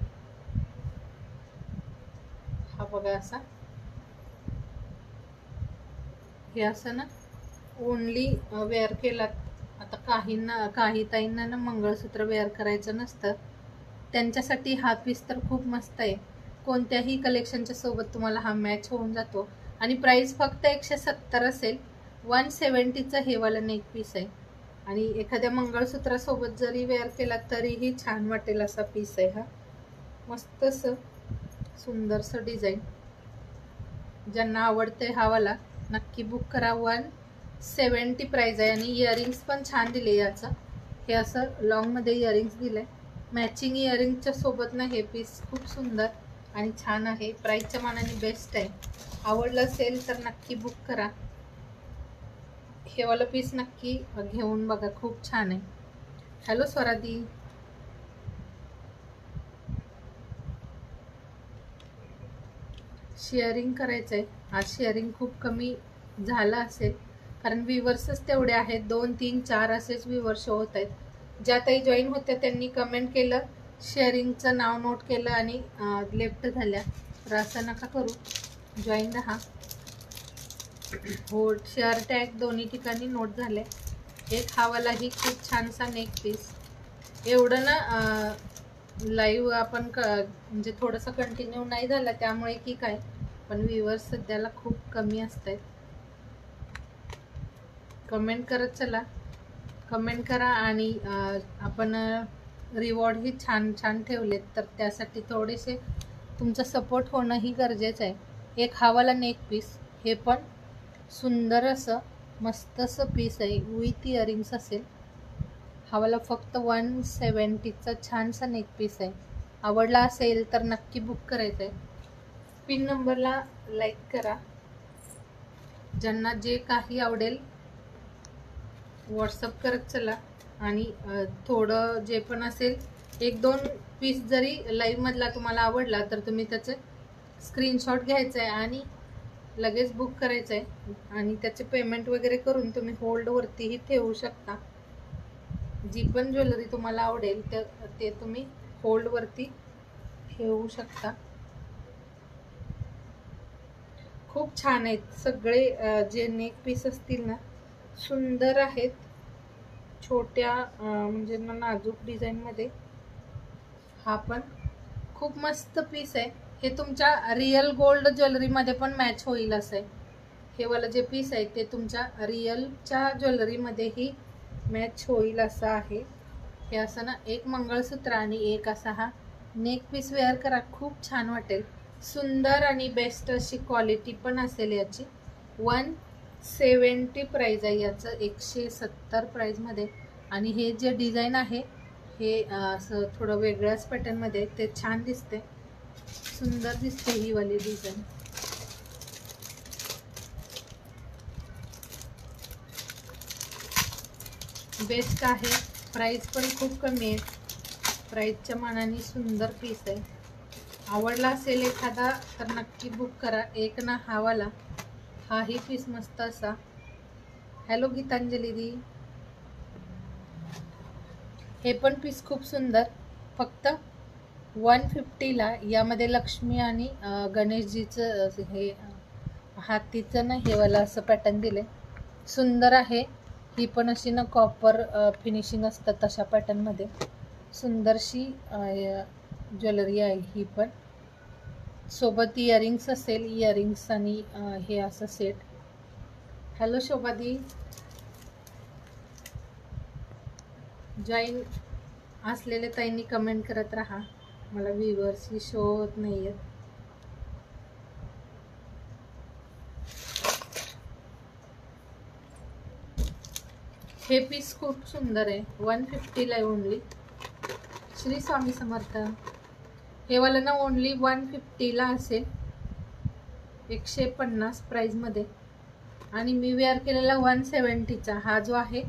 [SPEAKER 1] हा बघा असा, हे असं ना ओनली वेअर केला. आता काही ताईंना ना मंगळसूत्र वेअर करायचं नसतं, त्यांच्यासाठी हा पीस तर खूप मस्त आहे. कोणत्याही कलेक्शनच्या सोबत तुम्हाला हा मॅच होऊन जातो. आणि प्राइस फक्त 170 असेल. 170चं हे वाला नेक पीस आहे. आणि एखाद्या मंगळसूत्रासोबत जरी वेअर केला तरीही छान वाटेल असा पीस आहे हा. मस्त असं सुंदरसं डिझाईन. ज्यांना आवडतंय हा वाला नक्की बुक करा. 170 प्राइस आहे. आणि इयरिंग्स पण छान दिले याचं. हे असं लॉंगमध्ये इयरिंग्स दिले. मॅचिंग इयरिंगच्या सोबत ना हे पीस खूप सुंदर आणि छान आहे. प्राइसच्या मानाने बेस्ट आहे. आवडलं असेल तर नक्की बुक करा. हे वाला पीस नक्की घेऊन बघा, खूप छान आहे. हॅलो स्वरादी, शेअरिंग करायचं आहे. आज शेअरिंग खूप कमी झालं असेल, कारण व्ह्यूवर्सच तेवढे आहेत. 2 3 4 असेच व्ह्यूवर्स शो होत आहेत. ज्या ताई जॉईन होत्या त्यांनी कमेंट केलं, शेअरिंगचं नाव नोट केलं आणि लेफ्ट झाल्या. तर असं नका करू, जॉईन राहा. हो, शेअर टॅग दोन्ही ठिकाणी नोट झाले. एक हावालाही खूप छानसा नेक पीस. एवढं ना लाईव्ह आपण म्हणजे थोडंसं कंटिन्यू नाही झालं त्यामुळे की काय, पण व्ह्यूवर्स सध्याला खूप कमी असत आहेत. कमेंट करत चला, कमेंट करा. आणि आपण रिवॉर्डही छान छान ठेवलेत, तर त्यासाठी थोडेसे तुमचा सपोर्ट होणंही गरजेचं आहे. एक हा वाला नेक पीस, हे पण सुंदर असं मस्त असं पीस आहे, विथ इयरिंग्स असेल. हा वाला फक्त 170चा छानसा नेक पीस आहे. आवडला असेल तर नक्की बुक करायचं आहे. पिन नंबरला लाईक करा. ज्यांना जे काही आवडेल व्हॉट्सअप करत चला. आणि थोडं जे पण असेल, 1-2 पीस जरी लाईव्ह मधला तुम्हाला आवडला तर तुम्ही त्याचे स्क्रीनशॉट घ्यायचा आहे आणि लगेच बुक करायचं आहे. आणि त्याचे पेमेंट वगैरे करून तुम्ही होल्डवरतीही ठेवू शकता. जी पण ज्वेलरी तुम्हाला आवडेल ते तुम्ही होल्डवरती ठेवू शकता. खूप छान आहेत सगळे. जे नेक पीस असतील ना, सुंदर आहेत. छोट्या म्हणजे नाजूक डिझाईनमध्ये. हा पण खूप मस्त पीस आहे. हे तुमच्या रिअल गोल्ड ज्वेलरीमध्ये पण मॅच होईल असं आहे. हे वाला जे पीस आहे ते तुमच्या रिअलच्या ज्वेलरीमध्येही मॅच होईल असं आहे. हे असं ना, एक मंगळसूत्र आणि एक असा हा नेक पीस वेअर करा, खूप छान वाटेल. सुंदर आणि बेस्ट अशी क्वालिटी पण असेल याची. 170 प्राइस आहे याचं, 170 प्राइसमध्ये. आणि हे जे डिझाईन आहे हे असं थोडं वेगळ्याच पॅटर्नमध्ये, ते छान दिसते, सुंदर दिसते ही वाली डिझाईन. बेस्ट आहे. प्राइस पण खूप कमी आहे. प्राइसच्या मानाने सुंदर पीस आहे. आवडला असेल एखादा तर नक्की बुक करा. एक ना हा वाला, हाही पीस मस्त असा. हॅलो गीतांजली दी. हे पण पीस खूप सुंदर. फक्त 150ला यामध्ये लक्ष्मी आणि गणेशजीचं हे हातीचं ना हे वाला असं पॅटर्न दिले, सुंदर आहे. ही पण अशी ना कॉपर फिनिशिंग असतात तशा पॅटर्नमध्ये सुंदरशी ज्वेलरी आहे ही पण. सोबत इयरिंग्स असेल, इयरिंग्स आणि हे असं सेट. हॅलो शोभादी. जॉईन असलेले ताईंनी कमेंट करत राहा, मला व्ह्यूअर्सही शो होत नाही आहेत. हे पीस खूप सुंदर आहे. 150ला आहे ओनली. श्री स्वामी समर्थ. हे वाला ना ओनली 150ला असेल, 150 प्राइसमध्ये. आणि मी वेअर केलेला 170चा. हा जो आहे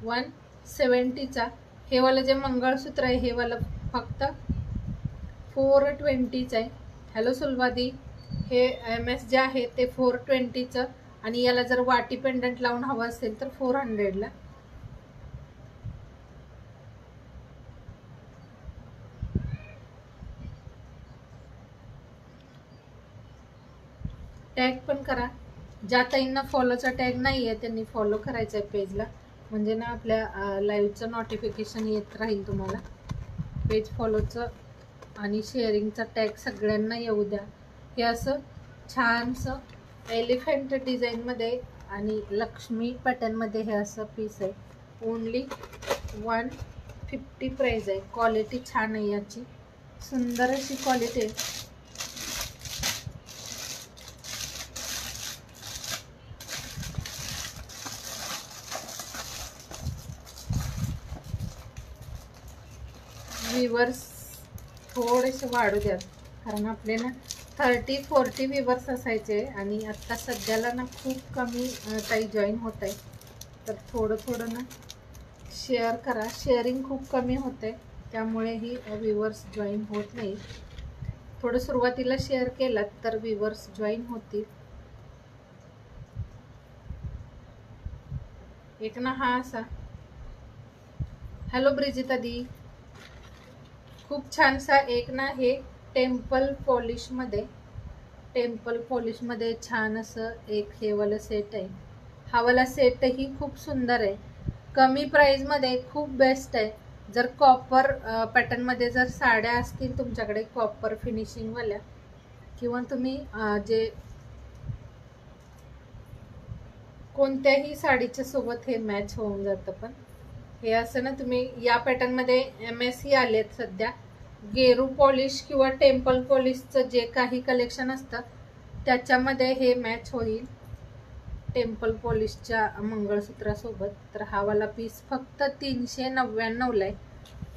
[SPEAKER 1] 170चा. हे वाला जे मंगळसूत्र आहे हे वाला फक्त 420चं आहे. हॅलो सुलभादी. हे MS जे आहे ते 420चं. आणि याला जर वाटी पेंडंट लावून हवं असेल तर 400ला. टॅग पण करा. ज्या ताईंना फॉलोचा टॅग नाही आहे त्यांनी फॉलो करायचं आहे पेजला, म्हणजे ना आपल्या लाईव्हचं नोटिफिकेशन येत राहील तुम्हाला. पेज फॉलोचं आणि शेअरिंगचा टॅग सगळ्यांना येऊ द्या. हे असं छानसं एलिफंट डिझाईनमध्ये आणि लक्ष्मी पॅटर्नमध्ये हे असं पीस आहे. ओनली 150 प्राइस आहे. क्वालिटी छान आहे याची, सुंदर अशी क्वालिटी आहे. व्ह्यूअर्स थोडेसे वाढू द्यात, कारण आपले ना 30-40 व्ह्यूअर्स असायचे आणि आत्ता सध्याला ना खूप कमी ताई जॉईन होत आहे. तर थोडं ना शेअर करा. शेअरिंग खूप कमी होते, त्यामुळेही व्ह्यूअर्स जॉईन होत नाही. थोडं सुरुवातीला शेअर केलात तर व्ह्यूअर्स जॉईन होतील. एक ना हा असा. हॅलो ब्रिजिता दी. खूप छानसा एक ना हे टेम्पल पॉलिशमध्ये छान असं एक हे वाला सेट आहे. हा वाला सेटही खूप सुंदर आहे. कमी प्राइसमध्ये खूप बेस्ट आहे. जर कॉपर पॅटर्नमध्ये जर साड्या असतील तुमच्याकडे कॉपर फिनिशिंगवाल्या, किंवा तुम्ही जे कोणत्याही साडीच्या सोबत हे मॅच होऊन जातं. पण हे असं ना तुम्ही या पॅटर्न मध्ये MSC आलेत सध्या, गेरू पॉलिश किंवा टेम्पल पॉलिशचं जे काही कलेक्शन असतं त्याच्यामध्ये हे मॅच होईल टेम्पल पॉलिशच्या मंगळसूत्रासोबत. तर हा वाला पीस फक्त 399 ला आहे,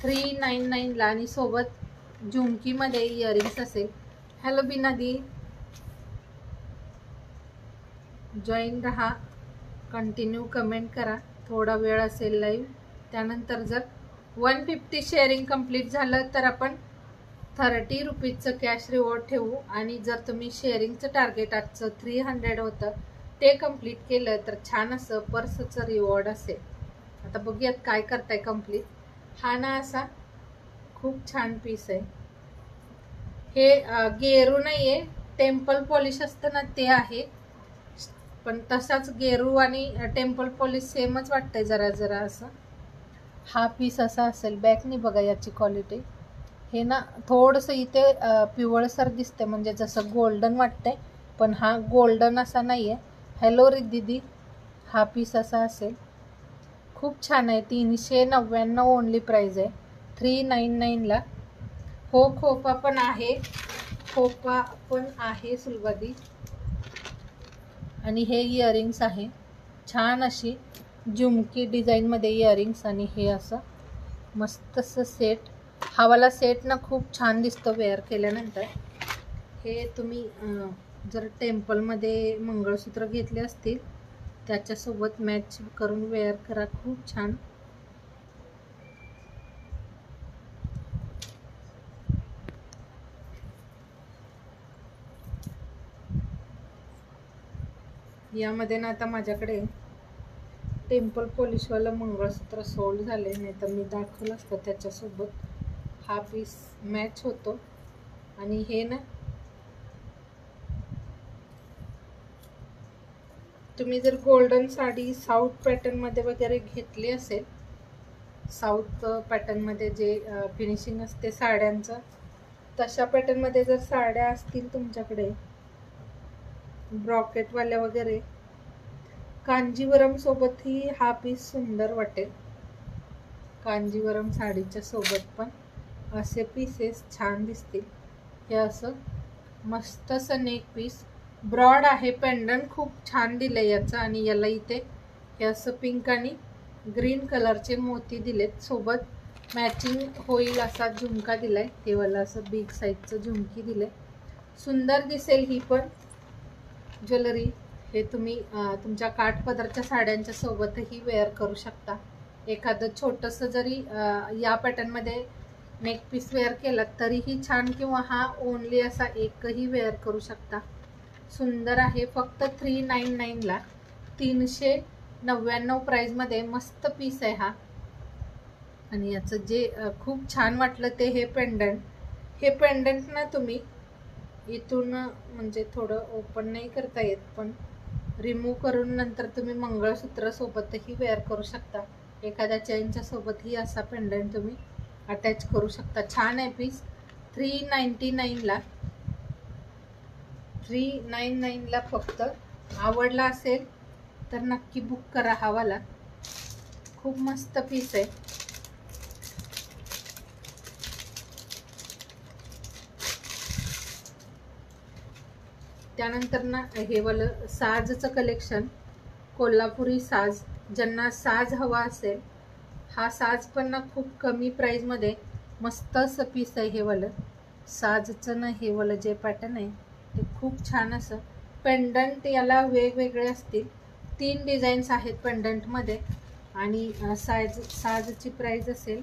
[SPEAKER 1] 399 ला, आणि सोबत झुमकीमध्ये इयरिंग्स असेल. हॅलो बिनादी, जॉईन रहा, कंटिन्यू कमेंट करा. थोडा वेळ असेल लाईव्ह, त्यानंतर जर 150 शेअरिंग कंप्लीट झालं तर आपण 30 रुपीजचं कॅश रिवॉर्ड ठेवू. आणि जर तुम्ही शेअरिंगचं टार्गेट आजचं 300 होतं ते कंप्लीट केलं तर छान असं पर्सचं रिवॉर्ड असेल. आता बघूयात काय करताय कंप्लीट. हा ना असा खूप छान पीस आहे. हे गेरू नाहीये, टेम्पल पॉलिश असतं ना ते आहे, पण तसाच गेरू आणि टेम्पल पॉलिश सेमच वाटतंय जरा जरा असं. हा पीस असा असेल. बॅकनी बघा याची क्वालिटी. हे ना थोडंसं इथे पिवळसर दिसते, म्हणजे जसं गोल्डन वाटतंय, पण हा गोल्डन असा नाहीये. हॅलो रिद्दीदी, हा पीस असा असेल. खूप छान आहे. 399 ओनली प्राइस आहे, 399 ला. हो खोपा पण आहे, खोपा पण आहे सुलभादी. आणि हे इयरिंग्स आहे, छान अशी झुमकी डिझाईन मध्ये इयरिंग्स. आणि हे असं मस्त असं सेट. हा वाला सेट ना खूप छान दिसतो वेअर केल्यानंतर. हे तुम्ही जर टेम्पलमध्ये मंगळसूत्र घेतले असतील त्याच्यासोबत मॅच करून वेअर करा, खूप छान. यामध्ये ना आता माझ्याकडे टेम्पल पॉलिशवालं मंगळसूत्र सोल्ड झाले, नाही तर मी दाखवलं असतं त्याच्यासोबत. हा पीस मॅच होतो. आणि हे ना तुम्ही जर गोल्डन साडी साऊथ पॅटर्नमध्ये वगैरे घेतली असेल, साऊथ पॅटर्नमध्ये जे फिनिशिंग असते साड्यांचं, तशा पॅटर्नमध्ये जर साड्या असतील तुमच्याकडे ब्रॉकेटवाल्या वगैरे, कांजीवरम सोबतही हा पीस सुंदर वाटेल. कांजीवरम साडीच्या सोबत पण असे पीसेस छान दिसतील. हे असं मस्त असं नेक पीस, ब्रॉड आहे. पेंडंट खूप छान दिलंय याचं. आणि याला इथे हे असं पिंक आणि ग्रीन कलरचे मोती दिलेत, सोबत मॅचिंग होईल असा झुमका दिलाय. हे वाला असं बिग साईजचं झुमकी दिले, सुंदर दिसेल ही पण ज्वेलरी. हे तुम्ही तुमच्या काठपदरच्या साड्यांच्या सोबतही वेअर करू शकता. एखादं छोटंसं जरी या पॅटर्नमध्ये नेक पीस वेअर केला तरीही छान, किंवा हा ओनली असा एकही वेअर करू शकता. सुंदर आहे. फक्त 399 ला, 399 प्राइस मध्ये मस्त पीस आहे हा. आणि याचं जे खूप छान वाटलं ते हे पेंडंट. हे पेंडंट ना तुम्ही इथून म्हणजे थोडं ओपन नाही करता येत, पण रिमूव्ह करून नंतर तुम्ही मंगळसूत्र सोबतही वेअर करू शकता. एखाद्या चेनच्या सोबतही असा पेंडंट तुम्ही अटॅच करू शकता. छान आहे पीस. 399 ला, 399 ला फक्त. आवडला असेल तर नक्की बुक करा हा वाला, खूप मस्त पीस आहे. त्यानंतर ना हे वालं साजचं कलेक्शन, कोल्हापुरी साज. ज्यांना साज हवा असेल, हा साज पण ना खूप कमी प्राइस मध्ये मस्त असं पीस आहे. हे वालं साजचं ना, हे वालं जे पॅटर्न आहे ते खूप छान असं. पेंडंट याला वेगवेगळे असतील, 3 डिझाईन्स आहेत पेंडंट मध्ये. आणि साजची प्राइस असेल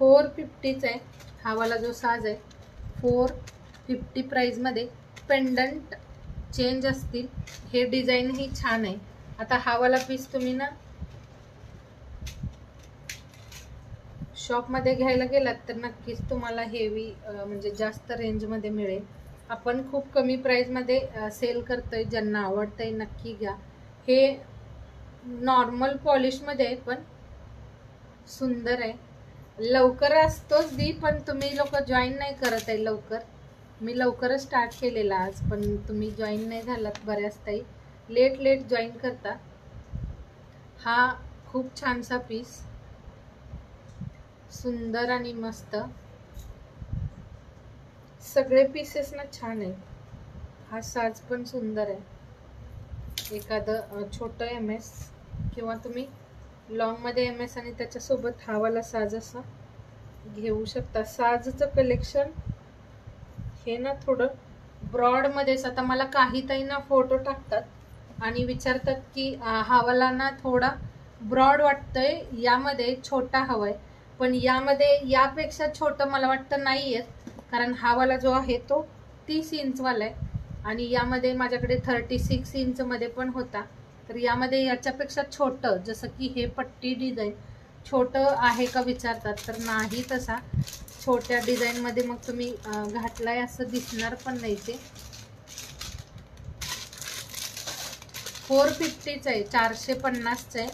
[SPEAKER 1] 450 आहे. हा वाला जो साज आहे 450 प्राइस मध्ये. पेंडंट चेंज असतील. हे डिझाईन ही छान आहे. आता हा वाला पीस तुम्ही ना शॉप मध्ये घ्यायला गेलात तर नक्कीच तुम्हाला हेवी म्हणजे जास्त रेंज मध्ये मिळेल. आपण खूप कमी प्राइस मध्ये सेल करतोय. ज्यांना आवडतंय नक्की घ्या. हे नॉर्मल पॉलिश मध्ये आहे पण सुंदर आहे. लवकर असतोच दी, पण तुम्ही लोक जॉईन नाही करत आहे लवकर. मी लवकरच स्टार्ट केलेला आज, पण तुम्ही जॉईन नाही झालात, बऱ्याच ताई लेट जॉईन करता. हा खूप छानसा पीस, सुंदर आणि मस्त, सगळे पीसेस ना छान आहेत. हा साज पण सुंदर आहे. एखादं छोटं MS किंवा तुम्ही लॉंग मध्ये MS आणि त्याच्यासोबत हा वाला साज असा घेऊ शकता. साजचं कलेक्शन हे ना थोडं ब्रॉड मध्येच. आता मला काही ताई ना फोटो टाकतात आणि विचारतात की हा वाला ना थोडा ब्रॉड वाटतंय, यामध्ये छोटा हवाय, पण यामध्ये यापेक्षा छोटं मला वाटतं नाही आहेत, कारण हा वाला जो आहे तो 30 इंचवाला आहे आणि यामध्ये माझ्याकडे 36 इंचमध्ये पण होता. तर यामध्ये याच्यापेक्षा छोटं, जसं की हे पट्टी डिझाईन छोटं आहे का विचारतात, तर नाही. तसा छोट्या डिझाईनमध्ये मग तुम्ही घातलाय असं दिसणार पण नाही. ते 450च आहे, 450च आहे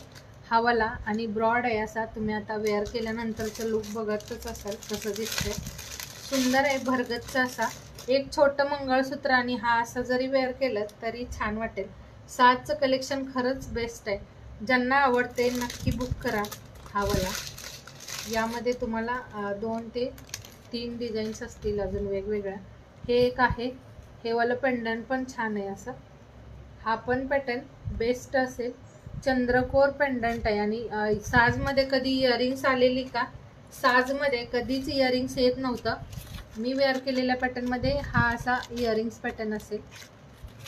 [SPEAKER 1] हा वाला आणि ब्रॉड आहे असा. तुम्ही आता वेअर केल्यानंतरचं लुक बघतच असाल कसं दिसतंय. सुंदर आहे, भरगतचा असा. एक छोटं मंगळसूत्र आणि हा असं जरी वेअर केलं तरी छान वाटेल. साजचं कलेक्शन खरंच बेस्ट आहे. ज्यांना आवडते नक्की बुक करा हा वाला. यामध्ये तुम्हाला 2 ते 3 डिझाईन्स असतील अजून वेगवेगळ्या. हे एक आहे, हे वाला पेंडंट पण छान आहे असं. हा पण पॅटर्न बेस्ट असेल. चंद्रकोर पेंडंट आहे आणि साजमध्ये कधी इयरिंग्स आलेली का? साजमध्ये कधीच इयरिंग्स येत नव्हतं. मी वेअर केलेल्या पॅटर्नमध्ये हा असा इयरिंग्स पॅटर्न असेल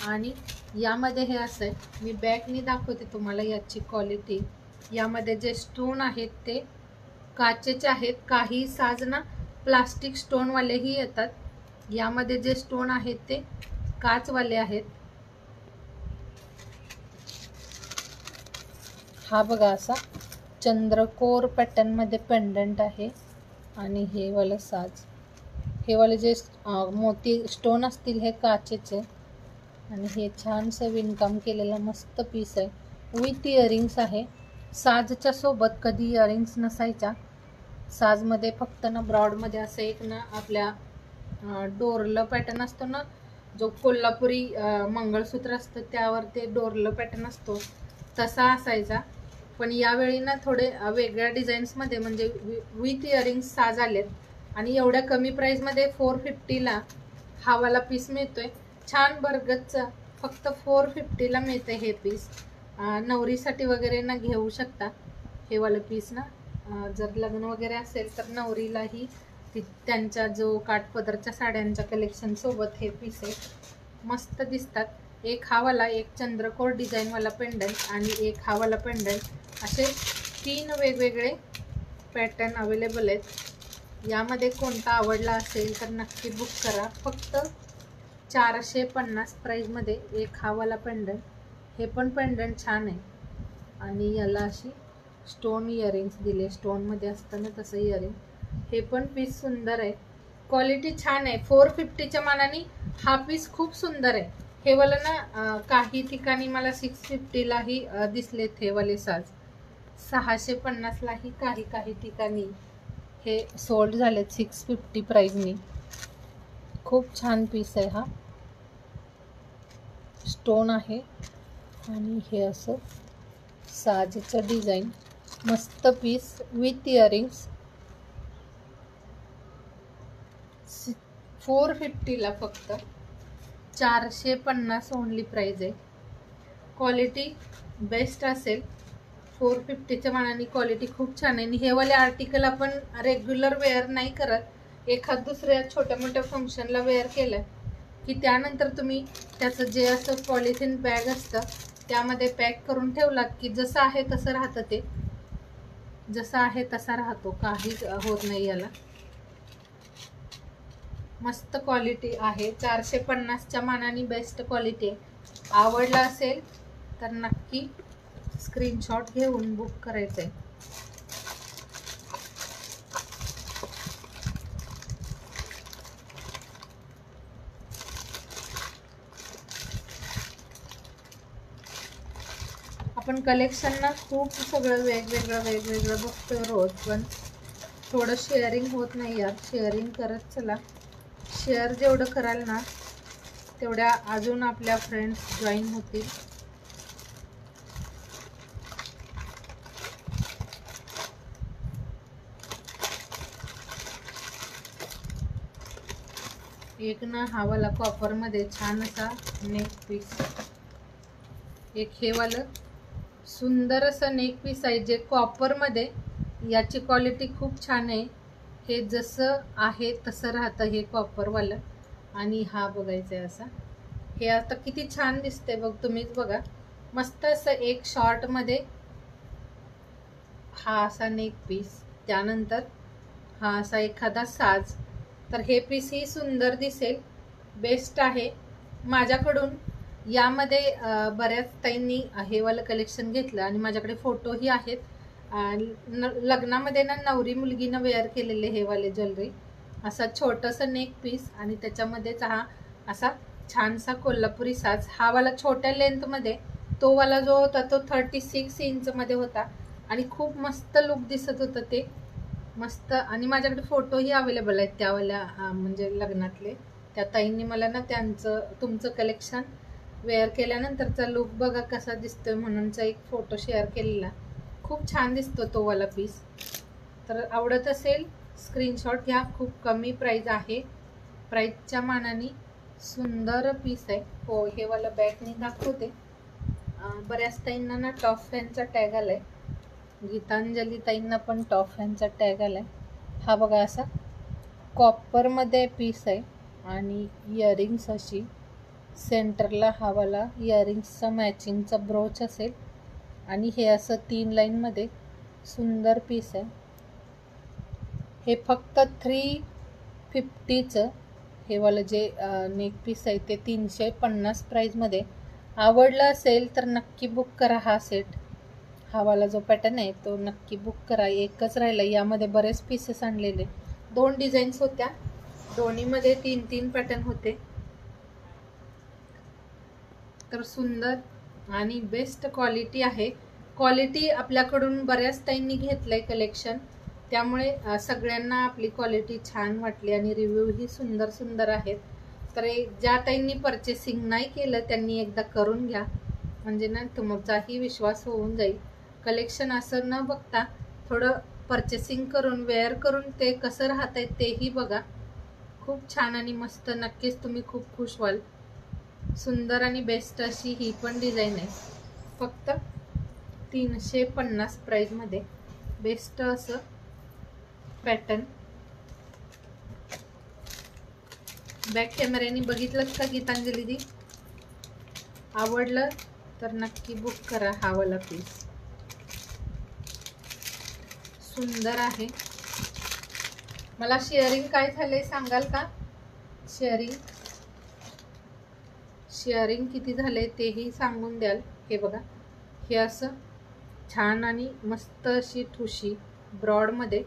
[SPEAKER 1] आणि यामध्ये हे असं आहे. मी बॅकनी दाखवते तुम्हाला याची क्वालिटी. यामध्ये जे स्टोन आहेत ते काचेचे आहेत. काही साज ना प्लास्टिक स्टोनवालेही येतात. यामध्ये जे स्टोन आहेत ते काचवाले आहेत. हा बघा असा चंद्रकोर पॅटर्न मध्ये पेंडंट आहे आणि हे वाला साज, हे वाले जे मोती स्टोन असतील हे काचेचे आणि हे छानसं विणकाम केलेलं मस्त पीस आहे. विथ इयरिंग्स आहे. साजच्या सोबत कधी इयरिंग्स नसायच्या. साजमध्ये फक्त ना ब्रॉडमध्ये असं एक ना आपल्या डोरलं पॅटर्न असतो ना, जो कोल्हापुरी मंगळसूत्र असतं त्यावर ते डोरलं पॅटर्न असतो तसा असायचा. पण यावेळी ना थोडे वेगळ्या डिझाईन्समध्ये म्हणजे विथ इयरिंग्स साज आलेत आणि एवढ्या कमी प्राईसमध्ये 450ला हा वाला पीस मिळतोय. छान भरगतचा, फक्त 450ला मिळतं हे पीस. नवरीसाठी वगैरे ना घेऊ शकता हे वाला पीस ना. जर लग्न वगैरे असेल तर नवरीलाही त्यांच्या जो काठपदरच्या साड्यांच्या कलेक्शन सोबत हे पीस आहे, मस्त दिसतात. एक हा वाला, एक चंद्रकोर डिझाईनवाला पेंडंट आणि एक हा वाला पेंडंट, असे 3 वेगवेगळे पॅटर्न अवेलेबल आहेत. यामध्ये कोणता आवडला असेल तर नक्की बुक करा. फक्त 450 प्राईजमध्ये एक हा वाला पेंडंट. हे पण पेंडंट छान आहे आणि याला अशी स्टोन इयरिंग्स दिले, स्टोनमध्ये असतं ना तसं इयरिंग. हे पण पीस सुंदर आहे, क्वालिटी छान आहे. 450च्या मानाने हा पीस खूप सुंदर आहे. हे वाला ना काही ठिकाणी मला 650लाही दिसलेत हे वाले साज. 650लाही काही ठिकाणी हे सोल्ड झालेत 650 प्राईजनी. खूप छान पीस आहे हा. स्टोन आहे आणि हे असं साजचं डिझाईन, मस्त पीस विथ इयरिंग्स. 450ला फक्त 450 ओनली प्राईज आहे. क्वालिटी बेस्ट असेल. 450च्या मानाने क्वालिटी खूप छान आहे. आणि हे वाले आर्टिकल आपण रेग्युलर वेअर नाही करत, एखाद दुसऱ्या छोट्या मोठ्या फंक्शनला वेअर केलं की त्यानंतर तुम्ही त्याचं जे असं पॉलिथिन बॅग असतं त्यामध्ये पॅक करून ठेवलात की जसं आहे तसं राहतं. ते जसं आहे तसा राहतो, काहीच होत नाही याला. मस्त क्वालिटी आहे. 450च्या मानाने बेस्ट क्वालिटी आहे. आवडला असेल तर नक्की स्क्रीनशॉट घेऊन बुक करायचं आहे. आपण कलेक्शन ना खूप सगळं वेगवेगळं बघतो रोज, पण थोडं शेअरिंग होत नाही यार. शेअरिंग करत चला. शेअर जेवढं कराल ना तेवढ्या अजून आपल्या फ्रेंड्स जॉईन होतील. एक ना हा वाला कॉपर मध्ये छान असा नेक पीस, एक हे वालं सुंदर असं नेक पीस आहे जे कॉपर मध्ये. याची क्वालिटी खूप छान आहे. हे जसं आहे तसं राहतं हे कॉपर वालं. आणि हा बघायचा आहे असा. हे आता किती छान दिसते बघ, तुम्हीच बघा. मस्त असं एक शॉर्ट मध्ये हा असा नेक पीस, त्यानंतर हा असा एखादा साज. तर हे पीस ही सुंदर दिसेल, बेस्ट आहे. माझ्याकडून यामध्ये बऱ्याच ताईंनी हे वालं कलेक्शन घेतलं आणि माझ्याकडे फोटोही आहेत. लग्नामध्ये ना नवरी मुलगीनं वेअर केलेले हे वाले ज्वेलरी. असा छोटंसं नेक पीस आणि त्याच्यामध्येच हा असा छानसा कोल्हापुरी साज. हा वाला छोट्या लेंथमध्ये, तो वाला जो होता तो 36 इंचमध्ये होता आणि खूप मस्त लुक दिसत होतं ते, मस्त. आणि माझ्याकडे फोटोही अवेलेबल आहेत त्यावाल्या म्हणजे लग्नातले. त्या ताईंनी मला ना त्यांचं तुमचं कलेक्शन वेअर केल्यानंतरचा लुक बघा कसा दिसतोय म्हणूनचा एक फोटो शेअर केलेला. खूप छान दिसतो तो वाला पीस. तर आवडत असेल स्क्रीनशॉट घ्या. खूप कमी प्राईज आहे, प्राईजच्या मानाने सुंदर पीस आहे. हो, हे वाला बॅगनी दाखवते. बऱ्याच ताईंना ना टॉप फॅनचा टॅग आलाय. गीतांजली ताईंना पण टॉप फॅनचा टॅग आलाय. हा बघा असा कॉपरमध्ये पीस आहे आणि इयरिंग्स अशी सेंटरला हा वाला इयरिंग्सचा मॅचिंगचा ब्रोच असेल आणि हे असं 3 लाईनमध्ये सुंदर पीस आहे. हे फक्त 350चं हे वालं जे नेक पीस आहे ते 350 प्राईजमध्ये. आवडलं असेल तर नक्की बुक करा हा सेट. हा वाला जो पॅटर्न आहे तो नक्की बुक करा. एकच राहिला, यामध्ये बरेच पीसेस आणलेले. 2 डिझाईन्स होत्या, दोन्हीमध्ये 3-3 पॅटर्न होते. तर सुंदर आणि बेस्ट क्वालिटी आहे. क्वालिटी आपल्याकडून बऱ्याच ताईंनी घेतलंय कलेक्शन, त्यामुळे सगळ्यांना आपली क्वालिटी छान वाटली आणि रिव्ह्यूही सुंदर सुंदर आहेत. तर ज्या ताईंनी परचेसिंग नाही केलं त्यांनी एकदा करून घ्या, म्हणजे ना तुमचाही विश्वास होऊन जाईल. कलेक्शन असं न बघता थोडं परचेसिंग करून वेअर करून ते कसं राहतंय तेही बघा. खूप छान आणि मस्त, नक्कीच तुम्ही खूप खुश व्हाल. सुंदर आणि बेस्ट अशी ही पण डिझाईन आहे, फक्त 350 प्राईजमध्ये. बेस्ट असं पॅटर्न. बॅक कॅमेऱ्याने बघितलं का गीतांजली दी? आवडलं तर नक्की बुक करा हा वाला पीस. सुंदर आहे. मला शेअरिंग काय झालंय सांगाल का? शेअरिंग किती झाले तेही सांगून द्याल. हे बघा, हे असं छान आणि मस्त अशी ठुशी ब्रॉडमध्ये.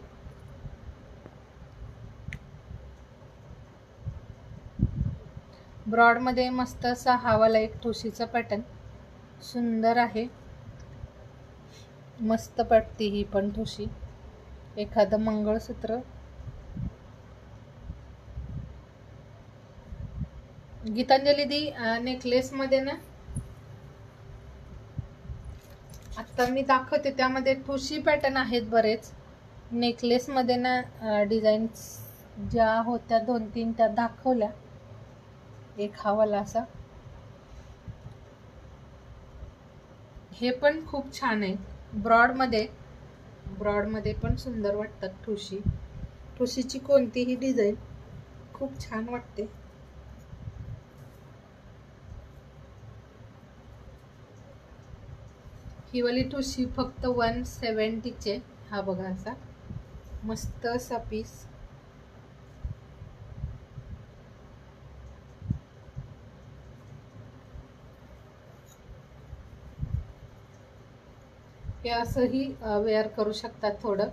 [SPEAKER 1] ब्रॉडमध्ये मस्त असा हा वाला एक ठुशीचा पॅटर्न सुंदर आहे. मस्त पडती ही पण ठुशी. एखादं मंगळसूत्र. गीतांजली दी नेकलेस मध्ये ना आता मी दाखवते त्यामध्ये ठुशी पॅटर्न आहेत बरेच. नेकलेस मध्ये ना डिझाईन्स ज्या होत्या 2-3 त्या दाखवल्या. एक हा वाला असा, हे पण खूप छान आहे. ब्रॉडमध्ये पण सुंदर वाटतात ठुशीची कोणतीही डिझाईन खूप छान वाटते. ही वाली ठुशी फक्त 170चे. हा बघा असा मस्त असा पीस. हे असंही वेअर करू शकतात, थोडं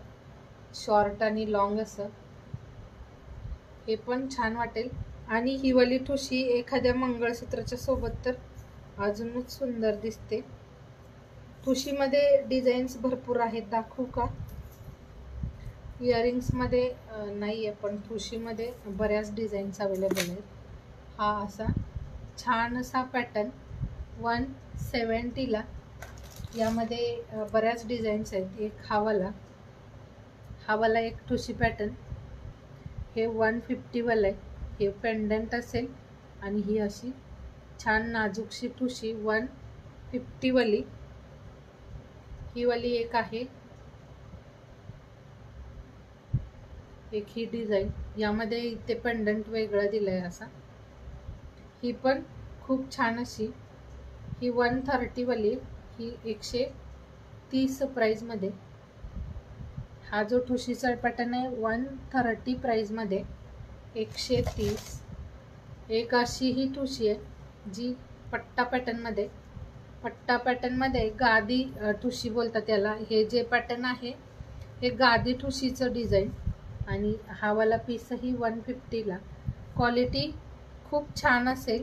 [SPEAKER 1] शॉर्ट आणि लॉंग असं. हे पण छान वाटेल. आणि ही वाली ठुशी एखाद्या मंगळसूत्राच्या सोबत तर अजूनच सुंदर दिसते. ठुशीमध्ये डिझाईन्स भरपूर आहेत, दाखवू का? इयरिंग्समध्ये नाही आहे, पण ठुशीमध्ये बऱ्याच डिझाईन्स अवेलेबल आहेत. हा असा छान असा पॅटर्न 170ला. यामध्ये बऱ्याच डिझाईन्स आहेत. एक हावाला एक ठुशी पॅटर्न, हे 150वाला आहे. हे पेंडंट असेल आणि ही अशी छान नाजूकशी ठुशी 150वाली. ही वाली एक आहे. एक ही डिझाईन, यामध्ये इथे पेंडंट वेगळं दिलंय असा. ही पण खूप छान अशी. ही 130वाली, ही 130 प्राइसमध्ये. हा जो ठुशीचा पॅटर्न आहे 130 प्राइसमध्ये, 130. एक अशी ही ठुशी आहे जी पट्टा पॅटर्नमध्ये गादी ठुशी बोलतात याला. हे जे पॅटर्न आहे हे गादी ठुशीचं डिझाईन, आणि हा वाला पीसही 150ला. क्वालिटी खूप छान असेल.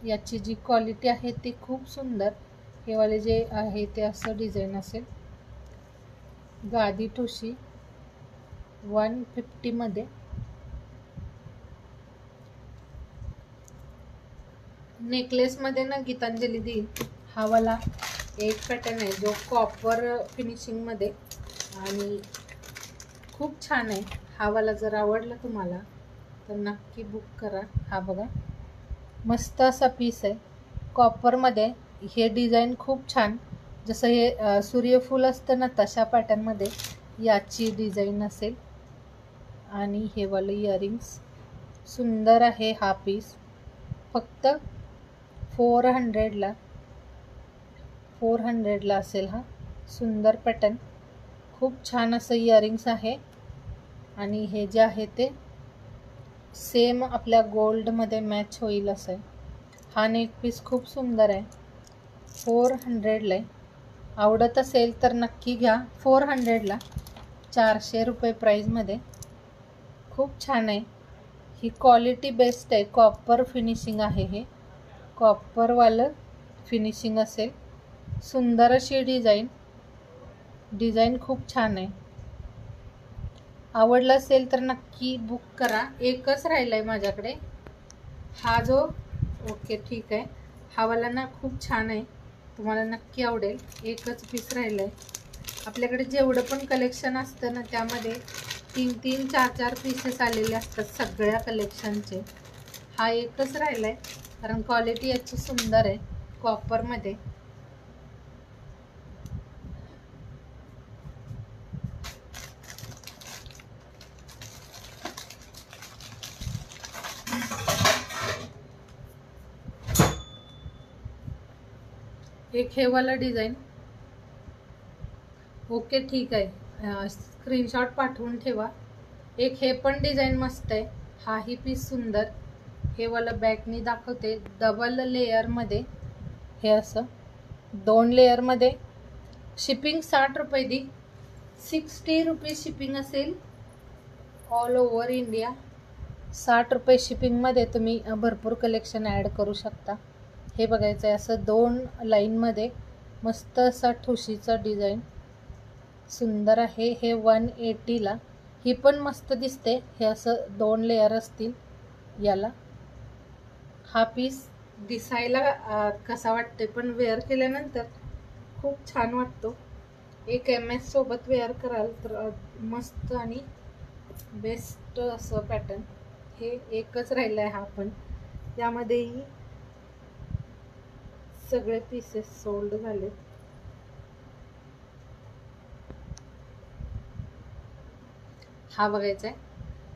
[SPEAKER 1] याची जी क्वालिटी आहे ती खूप सुंदर. हे वाले जे आहे ते असं डिझाईन असेल. गादी ठुशी 150मध्ये. नेकलेसमध्ये ना गीतांजली देईल. हा वाला एक पॅटर्न आहे जो कॉपर फिनिशिंगमध्ये, आणि खूप छान आहे. हा वाला जर आवडला तुम्हाला तर नक्की बुक करा. हा बघा, मस्त असा पीस आहे कॉपरमध्ये. हे डिझाईन खूप छान, जसं हे सूर्यफूल असतं ना तशा पॅटर्नमध्ये याची डिझाईन असेल. आणि हे वाले इयरिंग्स सुंदर आहे. हा पीस फक्त 400ला असेल. हा सुंदर पॅटर्न, खूप छान असं इयरिंग्स आहे. आणि हे जे आहे ते सेम आपल्या गोल्डमध्ये मॅच होईल असं आहे. हा नेक पीस खूप सुंदर आहे. 400ला आहे. आवडत असेल तर नक्की घ्या. 400ला, 400 रुपये प्राईजमध्ये. खूप छान आहे. ही क्वालिटी बेस्ट आहे. कॉपर फिनिशिंग आहे. हे कॉपरवालं फिनिशिंग असेल. सुंदर अशी डिझाईन खूप छान आहे. आवडलं असेल तर नक्की बुक करा. एकच राहिला आहे माझ्याकडे हा जो. ओके, ठीक आहे. हा वाला ना खूप छान आहे, तुम्हाला नक्की आवडेल. एकच पीस राहिलं आहे. आपल्याकडे जेवढं पण कलेक्शन असतं ना त्यामध्ये 3-3, 4-4 पीसेस आलेले असतात सगळ्या कलेक्शनचे. हा एकच राहिला आहे, कारण क्वालिटी याची सुंदर आहे कॉपरमध्ये. एक हे वाला डिझाईन. ओके, ठीक आहे. स्क्रीनशॉट पाठवून ठेवा. एक हे पण डिझाईन मस्त आहे. हाही पीस सुंदर. हे वाला बॅकनी दाखवते, डबल लेअरमध्ये. हे असं 2 लेअरमध्ये. शिपिंग 60 रुपये दी. 60 रुपीज शिपिंग असेल ऑल ओव्हर इंडिया. 60 रुपये शिपिंगमध्ये तुम्ही भरपूर कलेक्शन ॲड करू शकता. हे बघायचं आहे असं 2 लाईनमध्ये मस्त असा ठुशीचा डिझाईन सुंदर आहे. हे 180ला. ही पण मस्त दिसते. हे असं 2 लेअर असतील याला. हा पीस दिसायला कसा वाटते, पण वेअर केल्यानंतर खूप छान वाटतो. एक MS सोबत वेअर कराल तर मस्त आणि बेस्ट असं पॅटर्न. हे एकच राहिलं आहे हा पण. यामध्येही सगळे पीसेस सोल्ड झाले. हा बघायचा आहे.